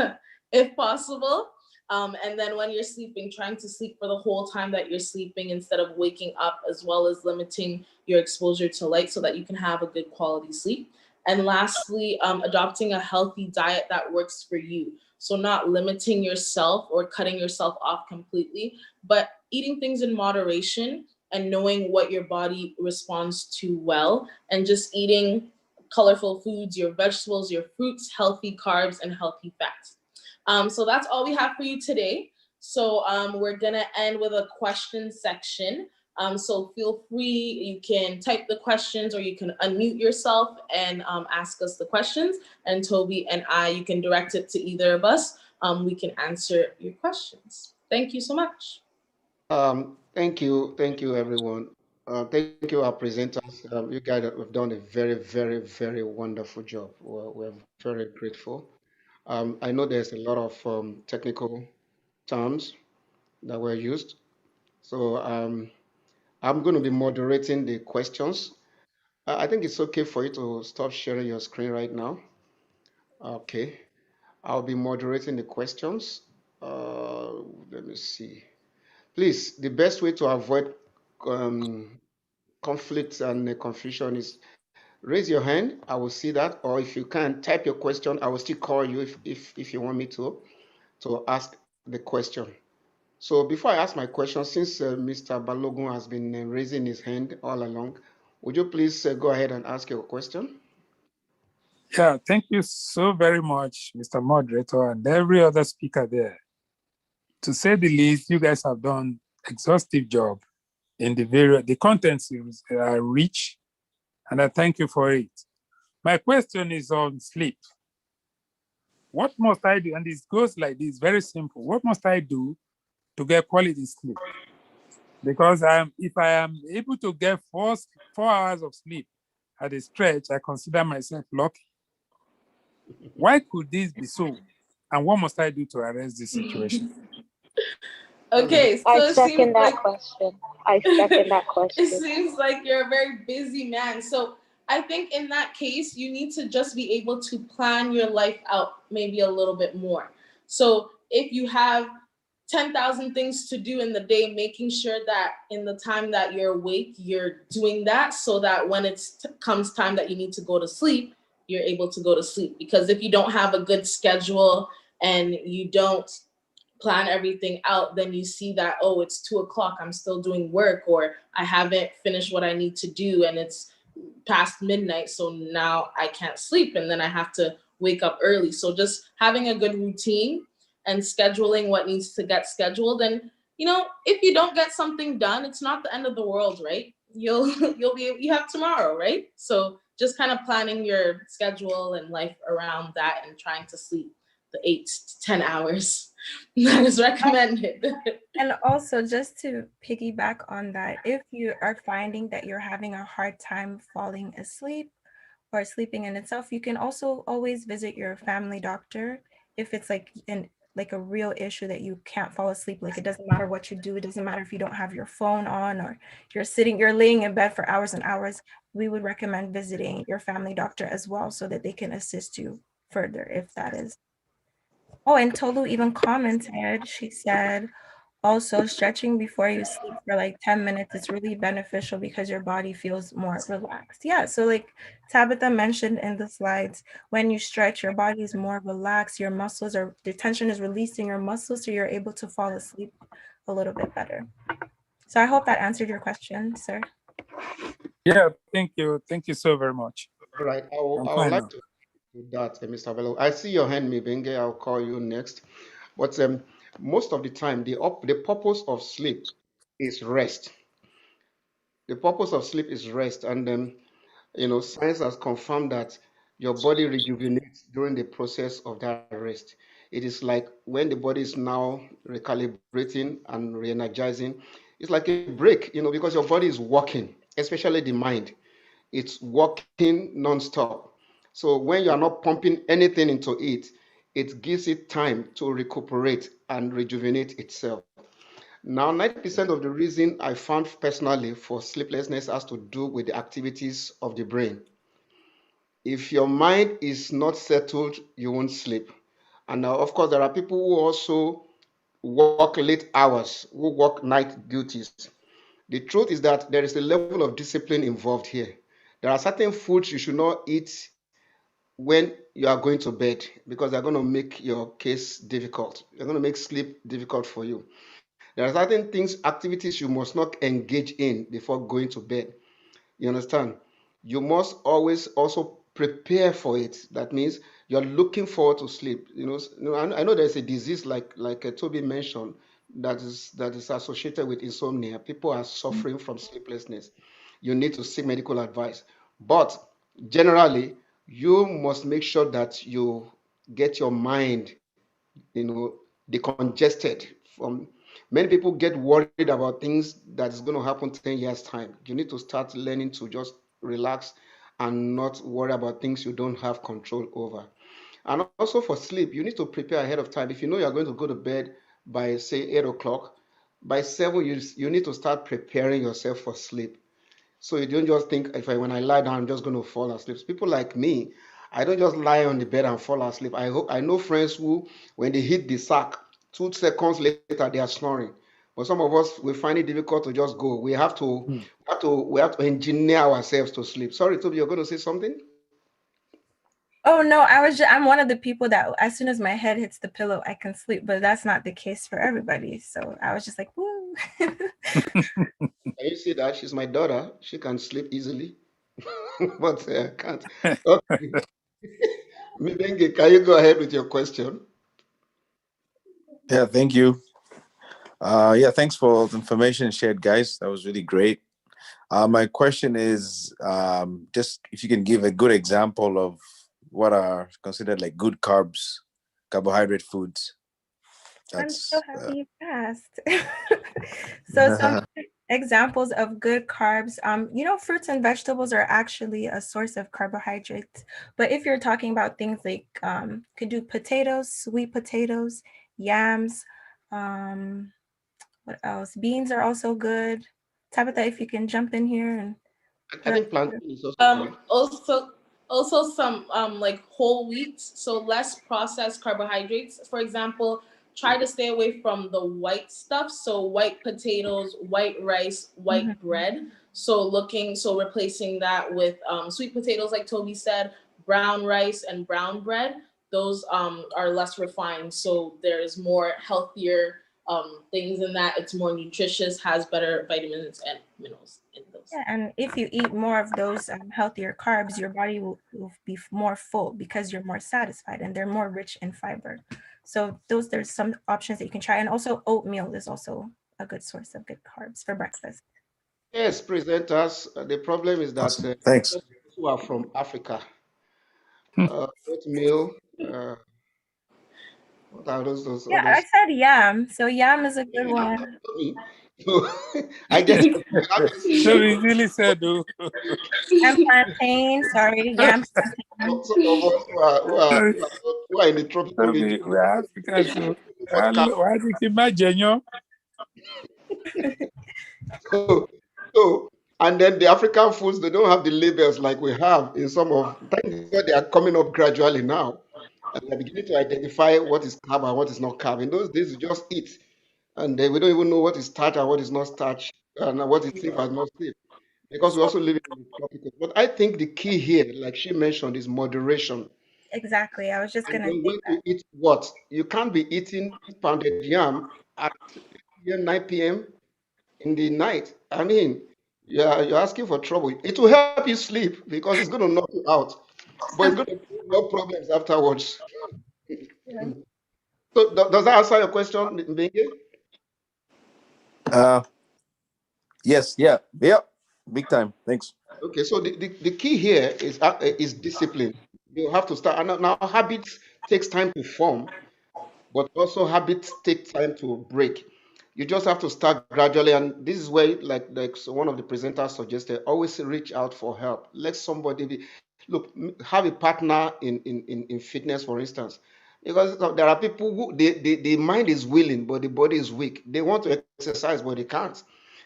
if possible. And then when you're sleeping, trying to sleep for the whole time that you're sleeping instead of waking up, as well as limiting your exposure to light so that you can have a good quality sleep. And lastly, adopting a healthy diet that works for you. So not limiting yourself or cutting yourself off completely, but eating things in moderation and knowing what your body responds to well, and just eating colorful foods, your vegetables, your fruits, healthy carbs, and healthy fats. So that's all we have for you today. So we're gonna end with a question section. So feel free, you can type the questions or you can unmute yourself and ask us the questions. And Toby and I, you can direct it to either of us. We can answer your questions. Thank you so much. Thank you, everyone. Thank you, our presenters. You guys have done a very, very, very wonderful job. We're very grateful. I know there's a lot of technical terms that were used, so I'm going to be moderating the questions. I think it's okay for you to stop sharing your screen right now. Okay, I'll be moderating the questions. Uh, Let me see. Please, the best way to avoid um, conflict and confusion is raise your hand. I will see that. Or if you can type your question, I will still call you if you want me to ask the question. So before I ask my question, since Mr. Balogun has been raising his hand all along, would you please go ahead and ask your question? Yeah, thank you so very much, Mr. Moderator, and every other speaker there. To say the least, you guys have done exhaustive job in the contents are rich, and I thank you for it. My question is on sleep. What must I do? And this goes like this, very simple. What must I do to get quality sleep? Because if I am able to get 4 hours of sleep at a stretch, I consider myself lucky. Why could this be so? And what must I do to arrest this situation? Okay, so I it seems second that like question. I second that it question. seems like you're a very busy man. So I think in that case, you need to just be able to plan your life out maybe a little bit more. So if you have 10,000 things to do in the day, making sure that in the time that you're awake, you're doing that so that when it comes time that you need to go to sleep, you're able to go to sleep. Because if you don't have a good schedule and you don't plan everything out, then you see that, oh, it's 2 o'clock, I'm still doing work, or I haven't finished what I need to do and it's past midnight, so now I can't sleep and then I have to wake up early. So just having a good routine and scheduling what needs to get scheduled. And if you don't get something done, it's not the end of the world, right? You have tomorrow, right? So just kind of planning your schedule and life around that and trying to sleep the 8 to 10 hours that is recommended. And also, just to piggyback on that, if you are finding that you're having a hard time falling asleep or sleeping in itself, you can also always visit your family doctor if it's like a real issue that you can't fall asleep. Like, it doesn't matter what you do. It doesn't matter if you don't have your phone on or you're laying in bed for hours and hours. We would recommend visiting your family doctor as well so that they can assist you further if that is. Oh, and Tolu even commented, she said, also stretching before you sleep for like 10 minutes is really beneficial because your body feels more relaxed. Yeah, so like Tabitha mentioned in the slides, when you stretch, your body is more relaxed, the tension is releasing your muscles, so you're able to fall asleep a little bit better. So I hope that answered your question, sir. Yeah, thank you. Thank you so very much. All right, I I'm would fine like now. to do that, Mr. Bello. I see your hand, Mibenge. I'll call you next. But most of the time, the purpose of sleep is rest. The purpose of sleep is rest, and science has confirmed that your body rejuvenates during the process of that rest. It is like when the body is now recalibrating and re-energizing. It's like a break, because your body is working, especially the mind. It's working non-stop. So when you are not pumping anything into it, it gives it time to recuperate and rejuvenate itself. Now, 90% of the reason I found personally for sleeplessness has to do with the activities of the brain. If your mind is not settled, you won't sleep. And now, of course, there are people who also work late hours, who work night duties. The truth is that there is a level of discipline involved here. There are certain foods you should not eat when you are going to bed because they're going to make your case difficult. They're going to make sleep difficult for you. There are certain things, activities you must not engage in before going to bed. You understand? You must always also prepare for it. That means you're looking forward to sleep. I know there's a disease like Toby mentioned that is associated with insomnia. People are suffering from sleeplessness. You need to seek medical advice. But generally, you must make sure that you get your mind, you know, decongested from many people get worried about things that is going to happen 10 years time. You need to start learning to just relax and not worry about things you don't have control over. And also for sleep, you need to prepare ahead of time. If you know you're going to go to bed by say 8 o'clock, by 7 you need to start preparing yourself for sleep. So you don't just think if when I lie down, I'm just going to fall asleep. People like me, I don't just lie on the bed and fall asleep. I know friends who, when they hit the sack, 2 seconds later they are snoring. But some of us we find it difficult to just go. We have to engineer ourselves to sleep. Sorry, Toby, you're going to say something? Oh no, I'm one of the people that as soon as my head hits the pillow, I can sleep, but that's not the case for everybody. So I was just like, woo. Can you see that? She's my daughter. She can sleep easily, but I can't. Okay. Mibenge, can you go ahead with your question? Yeah, thank you. Yeah, thanks for all the information shared, guys. That was really great. My question is just if you can give a good example of what are considered like good carbs, carbohydrate foods. I'm so That's happy you asked. So some examples of good carbs. Fruits and vegetables are actually a source of carbohydrates. But if you're talking about things like could do potatoes, sweet potatoes, yams, um, what else? Beans are also good. Tabitha, if you can jump in here and I put up. think plantain is also good. Also some like whole wheat, so less processed carbohydrates. For example, try to stay away from the white stuff, so white potatoes, white rice, white Mhm. bread. So replacing that with sweet potatoes, like Toby said, brown rice and brown bread. Those are less refined, so there's more healthier things in that. It's more nutritious, has better vitamins and minerals in those. Yeah, and if you eat more of those healthier carbs, your body will be more full because you're more satisfied and they're more rich in fiber. So there's some options that you can try. And also oatmeal is also a good source of good carbs for breakfast. Yes, presenters. The problem is that awesome. Thanks. those who are from Africa, oatmeal, uh, what are those Yeah, others? I said yam. So yam is a good one. So, I guess you have to say So that we really said, oh, And plantain, sorry, yam plantain. some of us who are in the tropical so region, we're Africans. So what can why did you imagine, you? so, so and then the African foods they don't have the labels like we have in some of. Thank God they are coming up gradually now, and they're beginning to identify what is carb and what is not carb. In those days, you just eat, and then we don't even know what is starch and what is not starch, and what is safe and not safe because we So also live in the tropical. But I think the key here, like she mentioned, is moderation. exactly. I was just And gonna then say when that. to eat what? You can't be eating pounded yam at 9 p.m. in the night. I mean, you're asking for trouble. It will help you sleep because it's going to knock you out, but it's going to cause more problems afterwards. Yeah. So, does that answer your question, Mbenge? Uh, yes, yeah, big time. Thanks. Okay, so the key here is discipline. You have to start. And now habits takes time to form, but also habits take time to break. You just have to start gradually, and this is where, like so one of the presenters suggested, always reach out for help. Let somebody be, look, have a partner in fitness, for instance, because there are people who the mind is willing, but the body is weak. They want to exercise, but they can't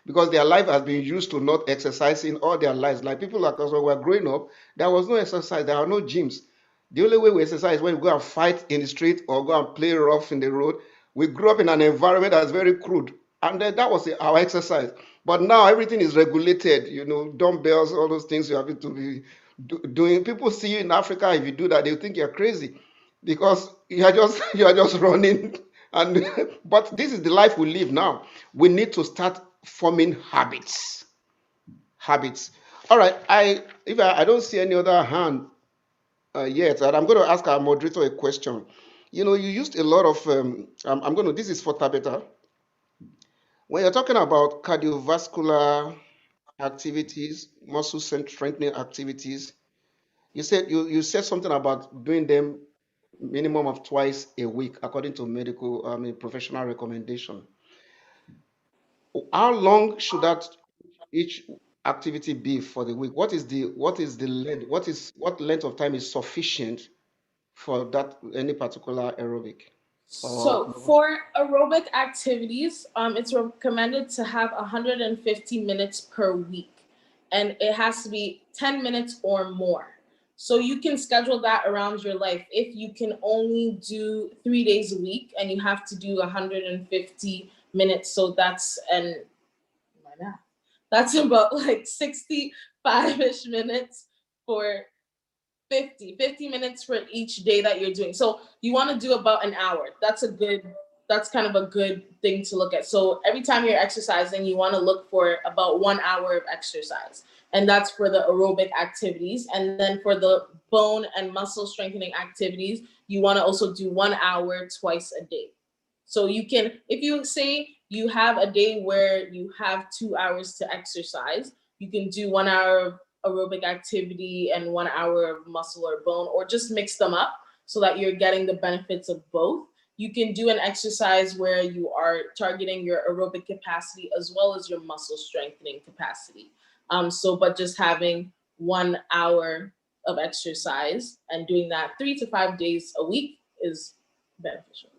because their life has been used to not exercising all their lives. Like people like us, when we were growing up, there was no exercise, there are no gyms. The only way we exercise is when we go and fight in the street or go and play rough in the road. We grew up in an environment that's very crude, and then that was our exercise. But now everything is regulated, dumbbells, all those things you have to be doing. People see you in Africa, if you do that, they think you're crazy because you are just you are just running. And but this is the life we live now. We need to start forming habits. Habits. All right. I don't see any other hand yet, and I'm going to ask our moderator a question. You used a lot of. I'm going to. This is for Tabitha. When you're talking about cardiovascular activities, muscle strengthening activities, you said something about doing them minimum of twice a week, according to medical, I mean, professional recommendation. How long should that each activity be for the week? What is the length? What length of time is sufficient for that any particular aerobic or So for aerobic activities, it's recommended to have 150 minutes per week, and it has to be 10 minutes or more. So you can schedule that around your life. If you can only do 3 days a week and you have to do 150 minutes, so my math, that's about like 65-ish minutes for 50 minutes for each day that you're doing. So you want to do about an hour. That's kind of a good thing to look at. So every time you're exercising, you want to look for about 1 hour of exercise. And that's for the aerobic activities. And then for the bone and muscle strengthening activities, you want to also do 1 hour twice a day. So you can, if you say you have a day where you have 2 hours to exercise, you can do 1 hour of aerobic activity and 1 hour of muscle or bone, or just mix them up so that you're getting the benefits of both. You can do an exercise where you are targeting your aerobic capacity as well as your muscle strengthening capacity. But just having 1 hour of exercise and doing that 3 to 5 days a week is beneficial.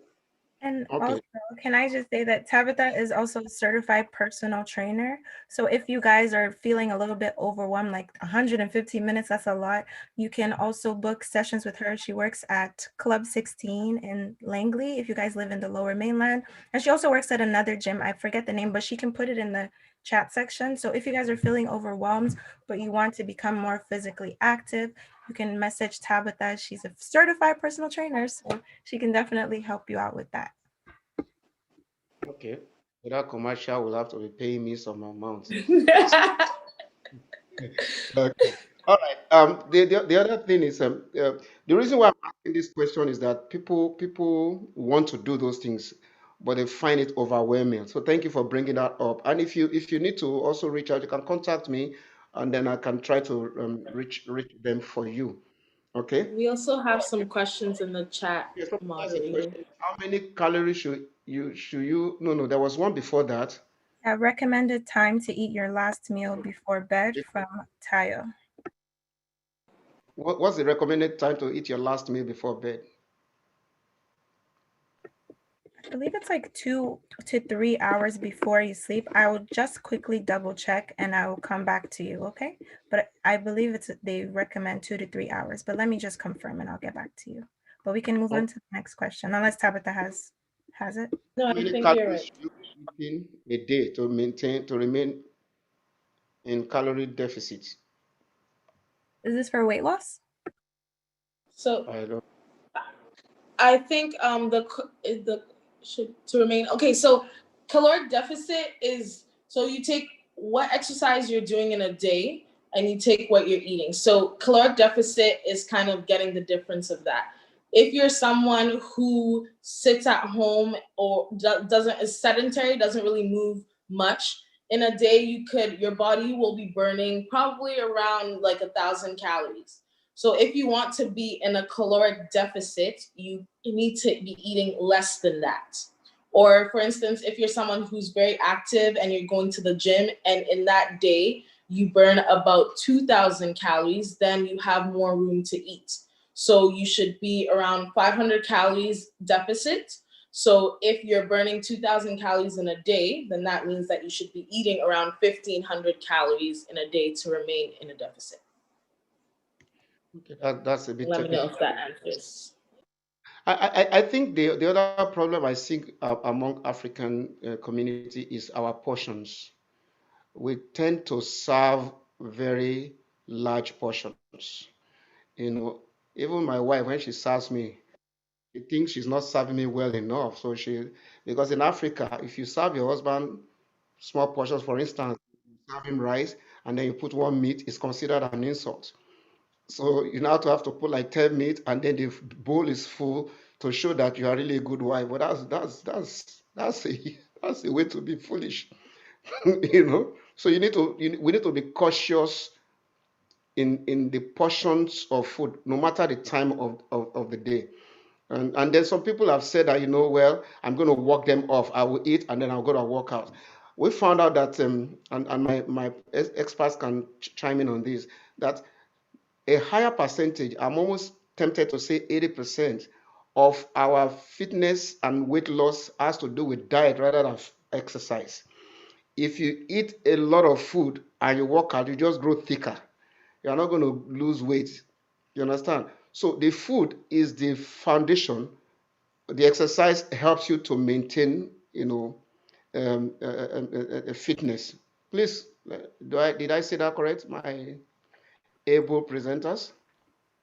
And okay? also, can I just say that Tabitha is also a certified personal trainer. So if you guys are feeling a little bit overwhelmed, like 115 minutes, that's a lot, you can also book sessions with her. She works at Club 16 in Langley, if you guys live in the Lower Mainland. And she also works at another gym. I forget the name, but she can put it in the chat section. So if you guys are feeling overwhelmed, but you want to become more physically active, you can message Tabitha. She's a certified personal trainer, so she can definitely help you out with that. Okay. Without commercial, will have to be paying me some amount. Okay. All right. The other thing is the reason why I'm asking this question is that people want to do those things, but they find it overwhelming. So thank you for bringing that up. And if you need to also reach out, you can contact me, and then I can try to reach them for you. Okay. We also have some questions in the chat, Yes. So that's a moderator. question. How many calories should you? No, there was one before that. Recommended time to eat your last meal before bed from Tayo. What's the recommended time to eat your last meal before bed? I believe it's like 2 to 3 hours before you sleep. I will just quickly double check and I will come back to you, okay? But I believe they recommend 2 to 3 hours, but let me just confirm and I'll get back to you. But we can move on to the next question, unless Tabitha has it. No, How I many think you're calories right. should you be eating a day to remain in calorie deficit? Is this for weight loss? So I don't. I think the should to remain okay. So caloric deficit is so you take what exercise you're doing in a day and you take what you're eating. So caloric deficit is kind of getting the difference of that. If you're someone who sits at home or doesn't is sedentary, doesn't really move much in a day, your body will be burning probably around like 1,000 calories. So if you want to be in a caloric deficit, you need to be eating less than that. Or for instance, if you're someone who's very active and you're going to the gym and in that day, you burn about 2,000 calories, then you have more room to eat. So you should be around 500 calories deficit. So if you're burning 2,000 calories in a day, then that means that you should be eating around 1,500 calories in a day to remain in a deficit. Okay, that's a bit Let me know technical. if that answers. I think the other problem I think among African community is our portions. We tend to serve very large portions. You know, even my wife, when she serves me, she thinks she's not serving me well enough. So because in Africa, if you serve your husband small portions, for instance, you serve him rice and then you put one meat, it's considered an insult. So you now have to put like 10 meat and then the bowl is full to show that you are really a good wife. But that's a that's a way to be foolish, you know. So we need to be cautious in the portions of food, no matter the time of the day. And then some people have said that, well, I'm going to walk them off. I will eat and then I'll go to work out. We found out that, and my experts can chime in on this, that a higher percentage, I'm almost tempted to say 80% of our fitness and weight loss has to do with diet rather than exercise. If you eat a lot of food and you work out, you just grow thicker. You're not going to lose weight. You understand? So the food is the foundation. The exercise helps you to maintain, fitness. Please, did I say that correct? My able presenters.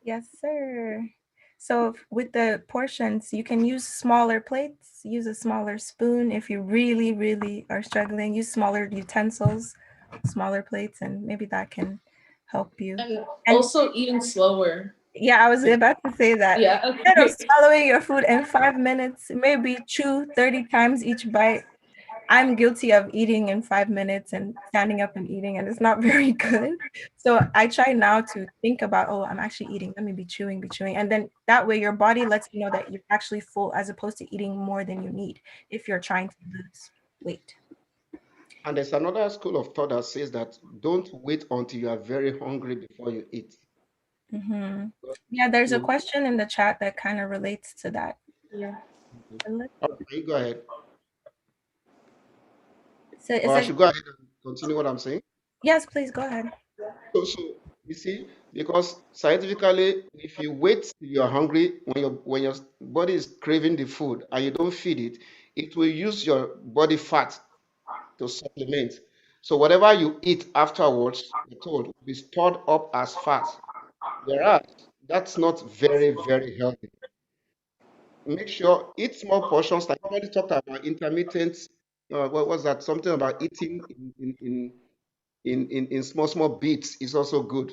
Yes, sir. So with the portions, you can use smaller plates, use a smaller spoon if you really, really are struggling. Use smaller utensils, smaller plates, and maybe that can help you. And And also eating slower. yeah, I was about to say that. Yeah, Instead of okay. swallowing your food in 5 minutes, maybe chew 30 times each bite. I'm guilty of eating in 5 minutes and standing up and eating, and it's not very good. So I try now to think about, oh, I'm actually eating. Let me be chewing. And then that way your body lets you know that you're actually full as opposed to eating more than you need if you're trying to lose weight. And there's another school of thought that says that don't wait until you are very hungry before you eat. Mm-hmm. But Yeah, if there's a you, question in the chat that kind of relates to that. Yeah. okay, you go ahead. So it Or I says, should go ahead and continue what I'm saying. yes, please go ahead. So you see, because scientifically, if you wait till you're hungry, when your body is craving the food and you don't feed it, it will use your body fat to supplement. So whatever you eat afterwards, you're told, will be stored up as fat. Whereas that's not very, very healthy. Make sure eat small portions. Like somebody talked about intermittent. What was that? Something about eating in small small bits is also good.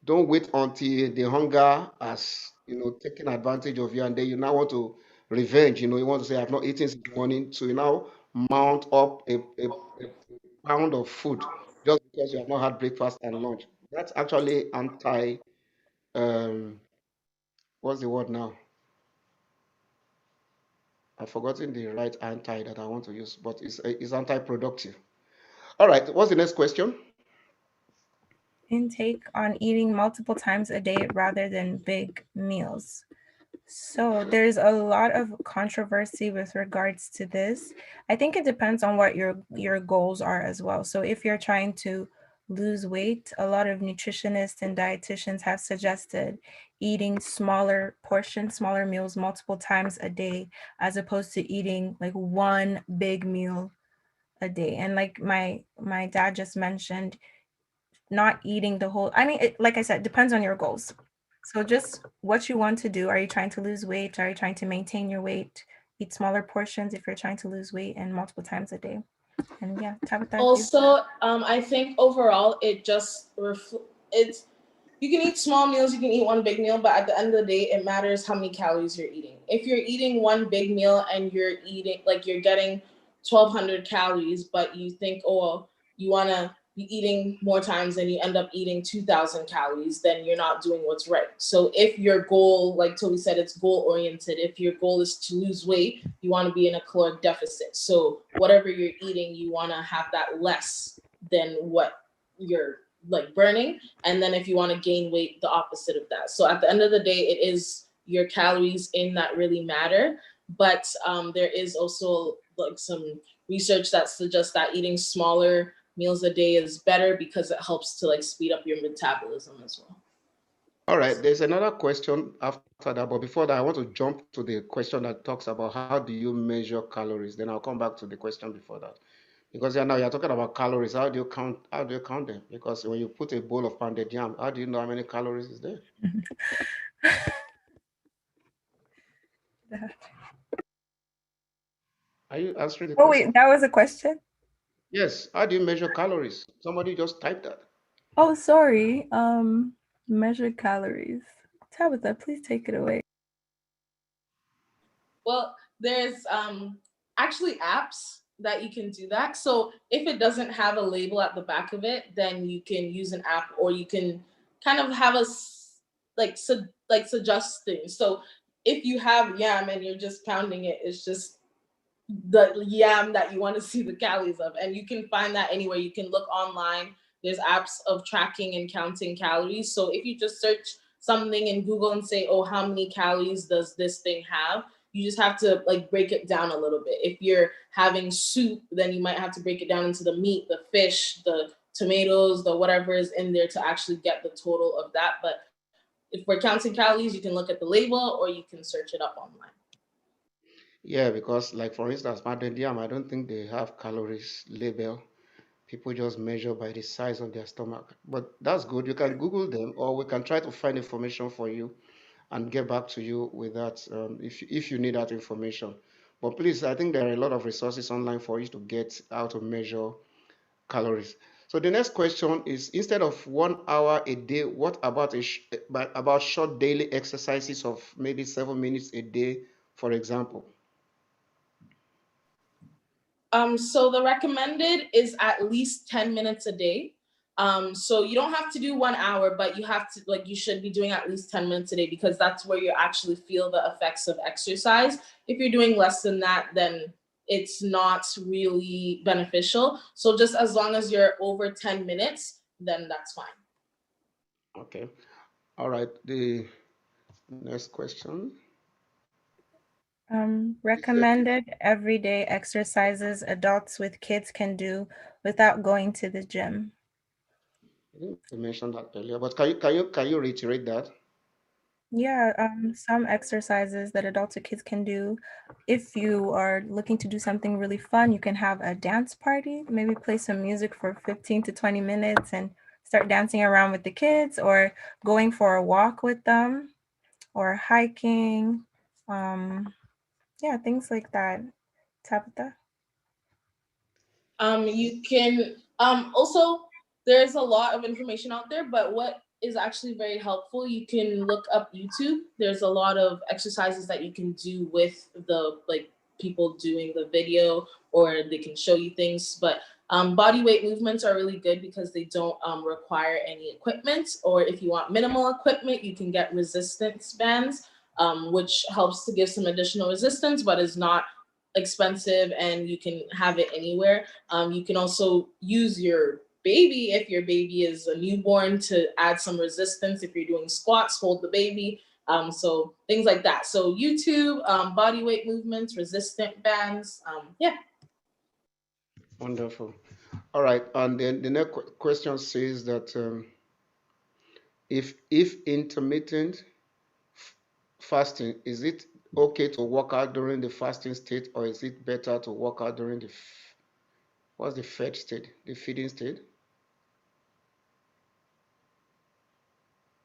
Don't wait until the hunger has taken advantage of you, and then you now want to revenge. You want to say, I've not eaten since morning, so you now mount up a pound of food just because you have not had breakfast and lunch. That's actually anti. Um, what's the word now? I've forgotten the right anti that I want to use, but it's anti-productive. All right, what's the next question? Intake on eating multiple times a day rather than big meals. So there's a lot of controversy with regards to this. I think it depends on what your goals are as well. So if you're trying to lose weight, a lot of nutritionists and dietitians have suggested eating smaller portions, smaller meals multiple times a day, as opposed to eating like one big meal a day. And like my dad just mentioned, not eating the whole, I mean, like I said, depends on your goals. So just what you want to do. Are you trying to lose weight? Are you trying to maintain your weight? Eat smaller portions if you're trying to lose weight and multiple times a day. And yeah, Tabitha, if you Also, I think overall it just it's you can eat small meals, you can eat one big meal, but at the end of the day, it matters how many calories you're eating. If you're eating one big meal and you're eating like you're getting 1,200 calories, but you think, oh, well, you want to be eating more times and you end up eating 2,000 calories, then you're not doing what's right. So if your goal, like Toby said, it's goal oriented. If your goal is to lose weight, you want to be in a caloric deficit. So whatever you're eating, you want to have that less than what you're like burning. And then if you want to gain weight, the opposite of that. So at the end of the day, it is your calories in that really matter. But there is also like some research that suggests that eating smaller meals a day is better because it helps to like speed up your metabolism as well. All right, there's another question after that, but before that, I want to jump to the question that talks about how do you measure calories. Then I'll come back to the question before that. Because now you're talking about calories. How do you count them? Because when you put a bowl of pounded yam, how do you know how many calories is there? Are you answering the Oh, question? wait, that was a question? Yes. How do you measure calories? Somebody just typed that. Oh, sorry. Measure calories. Tabitha, please take it away. Well, there's actually apps that you can do that. So if it doesn't have a label at the back of it, then you can use an app, or you can kind of have like suggest things. So if you have yam and you're just pounding it, it's just the yam that you want to see the calories of, and you can find that anywhere. You can look online. There's apps of tracking and counting calories. So if you just search something in Google and say, oh, how many calories does this thing have, you just have to like break it down a little bit. If you're having soup, then you might have to break it down into the meat, the fish, the tomatoes, the whatever is in there to actually get the total of that. But if we're counting calories, you can look at the label or you can search it up online. Yeah, because like for instance, pounded yam, I don't think they have calories label. People just measure by the size of their stomach. But that's good. You can Google them, or we can try to find information for you and get back to you with that if you need that information. But please, I think there are a lot of resources online for you to get how to measure calories. So the next question is: instead of 1 hour a day, what about about short daily exercises of maybe 7 minutes a day, for example? So the recommended is at least 10 minutes a day. So you don't have to do 1 hour, but you should be doing at least 10 minutes a day, because that's where you actually feel the effects of exercise. If you're doing less than that, then it's not really beneficial. So just as long as you're over 10 minutes, then that's fine. Okay. All right. The next question. Is that Recommended everyday exercises adults with kids can do without going to the gym. I think we mentioned that earlier, but can you reiterate that? Yeah, some exercises that adults with kids can do. If you are looking to do something really fun, you can have a dance party, maybe play some music for 15 to 20 minutes and start dancing around with the kids, or going for a walk with them, or hiking. Yeah, things like that. Tabitha? You can also, there's a lot of information out there, but what is actually very helpful, you can look up YouTube. There's a lot of exercises that you can do with the like people doing the video, or they can show you things. But body weight movements are really good because they don't require any equipment, or if you want minimal equipment, you can get resistance bands, which helps to give some additional resistance, but is not expensive, and you can have it anywhere. You can also use your baby, if your baby is a newborn, to add some resistance. If you're doing squats, hold the baby. So things like that. So YouTube, body weight movements, resistant bands. Yeah. Wonderful. All right. And then the next question says that if intermittent fasting, is it okay to work out during the fasting state, or is it better to work out during the what's the fed state, the feeding state?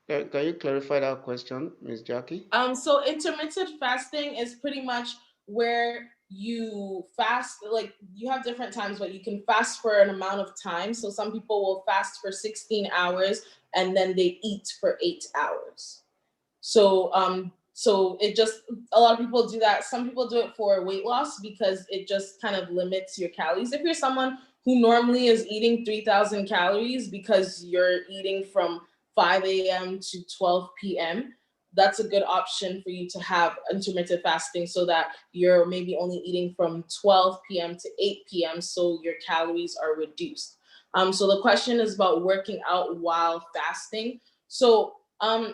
Can you clarify that question, Miss Jackie? So intermittent fasting is pretty much where you fast, like you have different times, but you can fast for an amount of time. So some people will fast for 16 hours and then they eat for 8 hours. So it just, a lot of people do that. Some people do it for weight loss because it just kind of limits your calories. If you're someone who normally is eating 3,000 calories because you're eating from 5 a.m. to 12 p.m., that's a good option for you to have intermittent fasting, so that you're maybe only eating from 12 p.m. to 8 p.m. so your calories are reduced. So the question is about working out while fasting. So I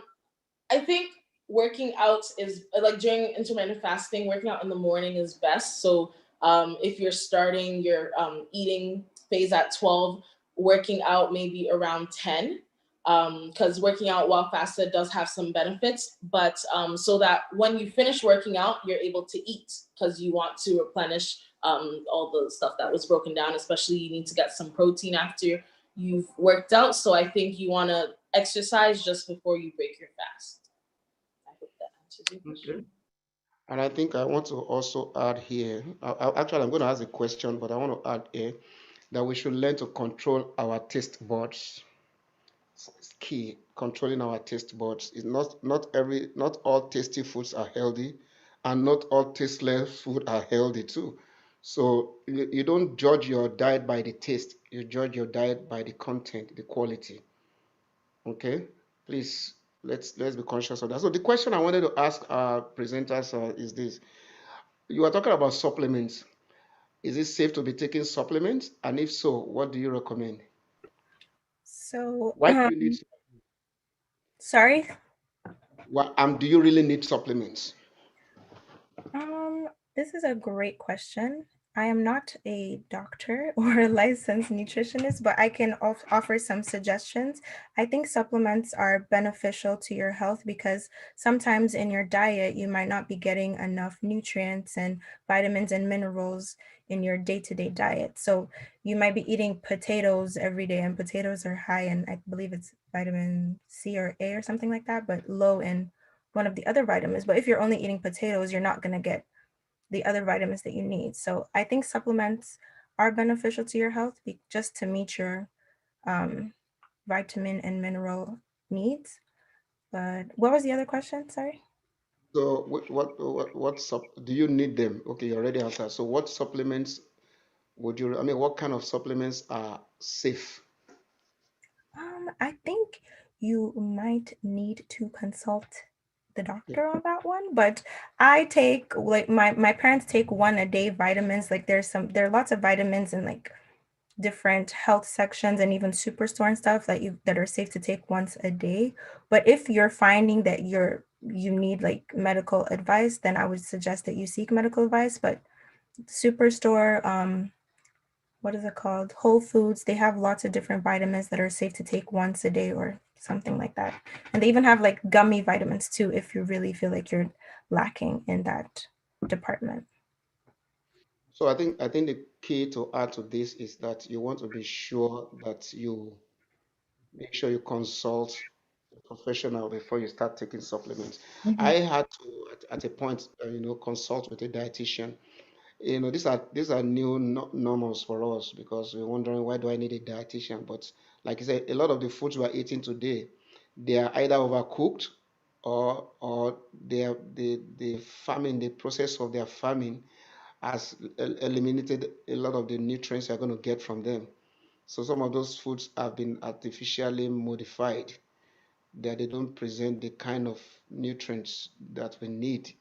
think working out is like during intermittent fasting, working out in the morning is best. So if you're starting your eating phase at 12, working out maybe around 10, because working out while fasted does have some benefits, but so that when you finish working out, you're able to eat because you want to replenish all the stuff that was broken down, especially you need to get some protein after you've worked out. So I think you want to exercise just before you break your fast. I hope that answers your question. And I think I want to also add here, actually, I'm going to ask a question, but I want to add here that we should learn to control our taste buds. It's key. Controlling our taste buds is not all tasty foods are healthy, and not all tasteless food are healthy too. So you don't judge your diet by the taste. You judge your diet by the content, the quality. Okay, please let's be conscious of that. So the question I wanted to ask our presenters is this: you are talking about supplements. Is it safe to be taking supplements? And if so, what do you recommend? So, Why do you need? sorry. Do you really need supplements? This is a great question. I am not a doctor or a licensed nutritionist, but I can offer some suggestions. I think supplements are beneficial to your health because sometimes in your diet, you might not be getting enough nutrients and vitamins and minerals in your day-to-day diet. So you might be eating potatoes every day, and potatoes are high in, I believe it's vitamin C or A or something like that, but low in one of the other vitamins. But if you're only eating potatoes, you're not going to get the other vitamins that you need. So I think supplements are beneficial to your health just to meet your um, vitamin and mineral needs. But what was the other question? Sorry. So do you need them? Okay, you already answered. So what supplements would you? I mean, what kind of supplements are safe? I think you might need to consult the Yeah. doctor on that one, but I take like my parents take one a day vitamins. Like there are lots of vitamins in like different health sections and even superstore and stuff that are safe to take once a day. But if you're finding that you need like medical advice, then I would suggest that you seek medical advice. But superstore, what is it called? Whole Foods, they have lots of different vitamins that are safe to take once a day or something like that. And they even have like gummy vitamins too, if you really feel like you're lacking in that department. So I think the key to add to this is that you want to be sure that you make sure you consult a professional before you start taking supplements. I Mhm. had to at a point, consult with a dietitian. These are new normals for us because we're wondering, why do I need a dietitian? But like I said, a lot of the foods we're eating today, they are either overcooked, or the farming, the process of their farming has eliminated a lot of the nutrients you're going to get from them. So some of those foods have been artificially modified, that they don't present the kind of nutrients that we need.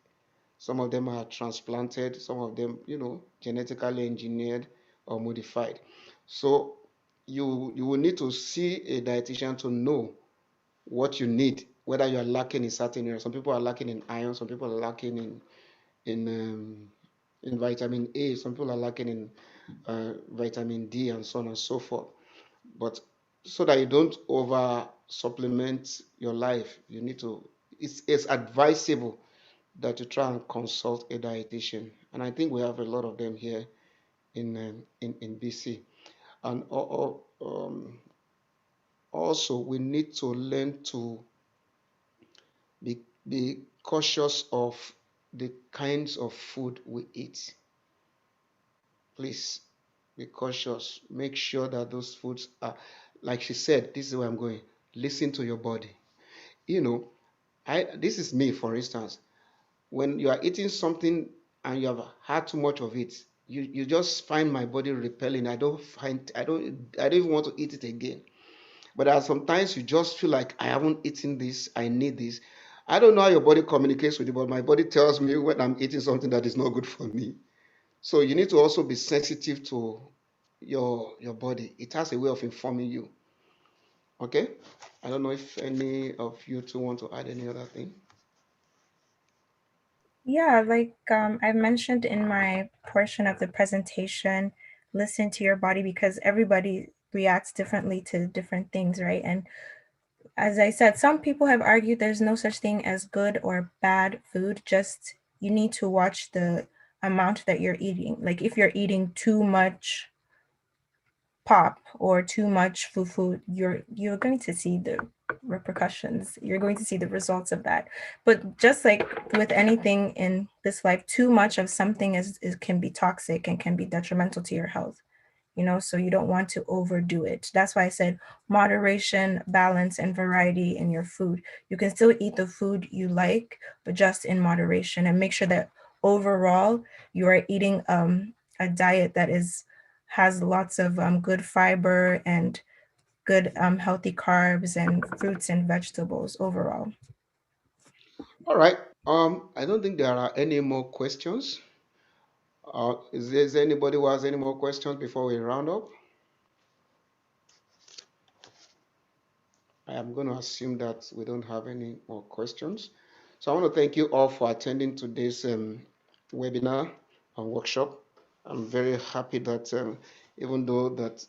Some of them are transplanted, some of them, genetically engineered or modified. So you will need to see a dietitian to know what you need, whether you are lacking in certain areas. Some people are lacking in iron, some people are lacking in um, in vitamin A, some people are lacking in vitamin D, and so on and so forth. But so that you don't over supplement your life, you need to. It's advisable that you try and consult a dietitian, and I think we have a lot of them here in BC. And also, we need to learn to be cautious of the kinds of food we eat. Please be cautious. Make sure that those foods are, like she said, this is where I'm going. Listen to your body. You know, this is me, for instance. When you are eating something and you have had too much of it, you just find my body repelling. I don't even want to eat it again. But there are sometimes you just feel like, I haven't eaten this, I need this. I don't know how your body communicates with you, but my body tells me when I'm eating something that is not good for me. So you need to also be sensitive to your body. It has a way of informing you. Okay? I don't know if any of you two want to add any other thing. Yeah, like I mentioned in my portion of the presentation, listen to your body because everybody reacts differently to different things, right? And as I said, some people have argued there's no such thing as good or bad food, just you need to watch the amount that you're eating. Like if you're eating too much pop or too much fufu, you're going to see the repercussions. You're going to see the results of that. But just like with anything in this life, too much of something is can be toxic and can be detrimental to your health. So you don't want to overdo it. That's why I said moderation, balance, and variety in your food. You can still eat the food you like, but just in moderation, and make sure that overall you are eating a diet that has lots of good fiber and good healthy carbs and fruits and vegetables overall. All right. I don't think there are any more questions. Is there anybody who has any more questions before we round up? I am going to assume that we don't have any more questions. So I want to thank you all for attending today's webinar and workshop. I'm very happy that even though that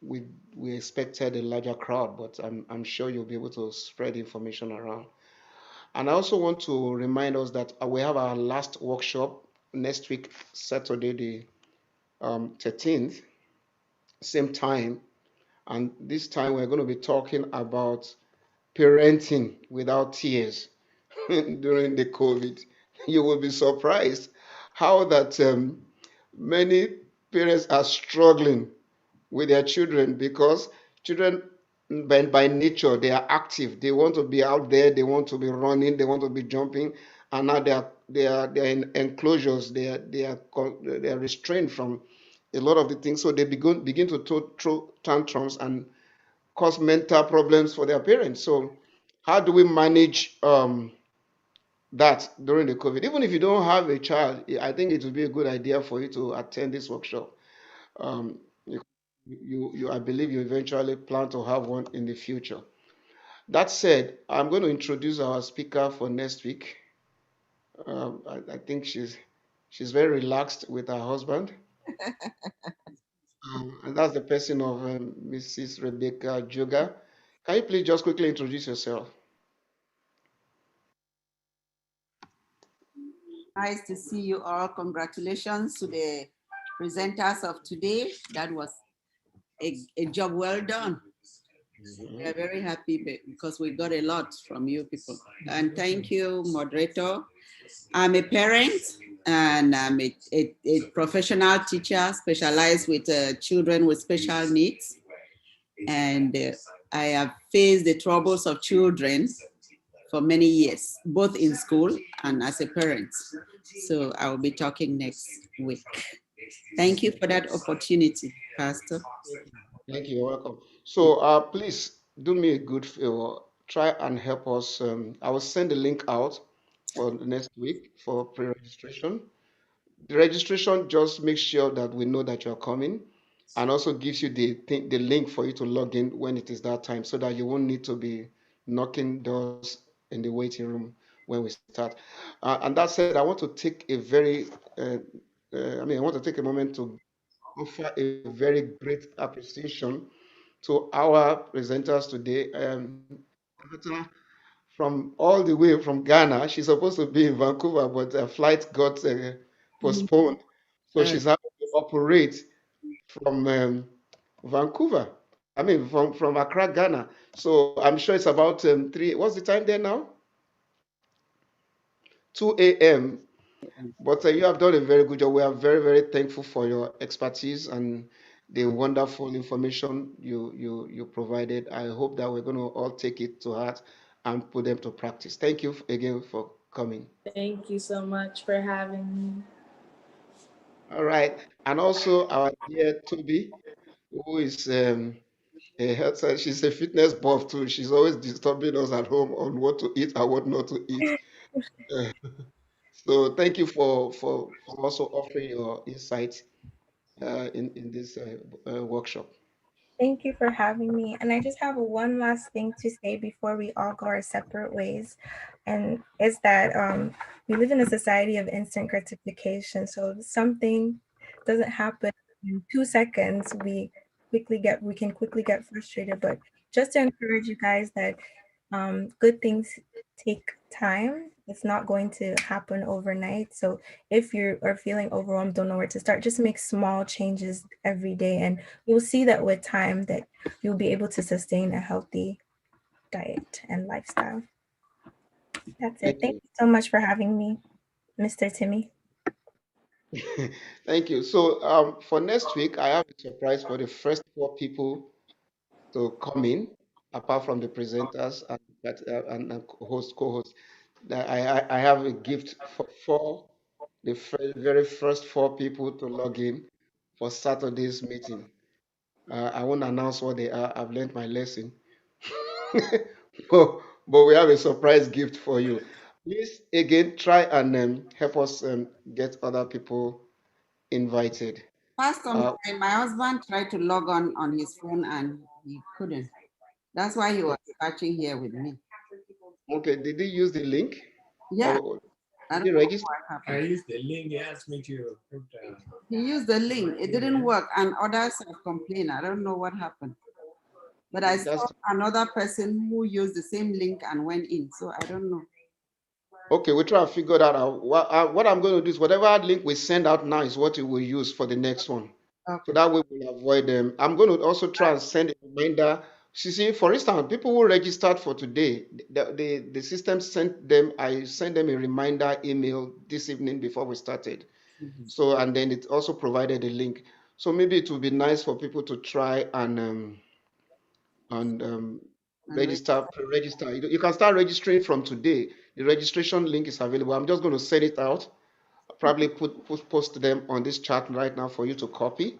we we expected a larger crowd, but I'm sure you'll be able to spread information around. And I also want to remind us that we have our last workshop next week, Saturday, the 13th, same time. And this time we're going to be talking about parenting without tears during the COVID. You will be surprised how that many parents are struggling with their children because children by nature they are active. They want to be out there, they want to be running, they want to be jumping, and now they are in enclosures. They are restrained from a lot of the things. So they begin to throw tantrums and cause mental problems for their parents. So how do we manage that during the COVID? Even if you don't have a child, I think it would be a good idea for you to attend this workshop. Um, you, I believe you eventually plan to have one in the future. That said, I'm going to introduce our speaker for next week. I think she's very relaxed with her husband, and that's the person of Mrs. Rebecca Joga. Can you please just quickly introduce yourself? Nice to see you all. Congratulations to the presenters of today. That was a job well done. We are very happy because we got a lot from you people. And thank you, moderator. I'm a parent and I'm a professional teacher specialized with children with special needs. And I have faced the troubles of children for many years, both in school and as a parent. So I will be talking next week. Thank you for that opportunity, Pastor. Thank you. You're welcome. So please do me a good favor. Try and help us. I will send the link out for the next week for pre-registration. The registration just makes sure that we know that you're coming and also gives you the link for you to log in when it is that time so that you won't need to be knocking doors in the waiting room when we start. And that said, I want to take a very, I want to take a moment to offer a very great appreciation to our presenters today. Agatha, from all the way from Ghana, she's supposed to be in Vancouver, but her flight got postponed. So Uh, she's having to operate from Vancouver. From Accra, Ghana. So I'm sure it's about what's the time there now? 2 a.m. But you have done a very good job. We are very, very thankful for your expertise and the wonderful information you provided. I hope that we're going to all take it to heart and put them to practice. Thank you again for coming. Thank you so much for having me. All right. And also our dear Toby, who is a health science, she's a fitness buff too. She's always disturbing us at home on what to eat and what not to eat. Uh, so thank you for also offering your insights. in this workshop. Thank you for having me. And I just have one last thing to say before we all go our separate ways. And is that we live in a society of instant gratification. So if something doesn't happen in 2 seconds, we can quickly get frustrated. But just to encourage you guys that good things take time. It's not going to happen overnight. So if you are feeling overwhelmed, don't know where to start, just make small changes every day. And you'll see that with time that you'll be able to sustain a healthy diet and lifestyle. That's it. Thank you so much for having me, Mr. Timmy. Thank you. So for next week, I have a surprise for the first four people to come in, apart from the presenters and and co-host. I have a gift for the very first four people to log in for Saturday's meeting. I won't announce what they are. I've learned my lesson. but we have a surprise gift for you. Please again try and help us get other people invited. Pastor, Uh, my husband tried to log on his phone and he couldn't. That's why he was searching here with me. okay, did he use the link? Yeah, Or I did don't he know register? what happened. I used the link. He asked me to put. He used the link. It didn't work, and others have complained. I don't know what happened. But I saw That's another person who used the same link and went in. So I don't know. okay. We'll try to figure that out. What I'm going to do is whatever link we send out now is what we will use for the next one. So Okay. that way we'll avoid them. I'm going to also try and send a reminder. See, for instance, people who registered for today, the system sent them, I sent them a reminder email this evening before we started. Mhm. So, and then it also provided a link. So maybe it would be nice for people to try and And register, pre-register. You can start registering from today. The registration link is available. I'm just going to send it out. I'll probably post them on this chat right now for you to copy.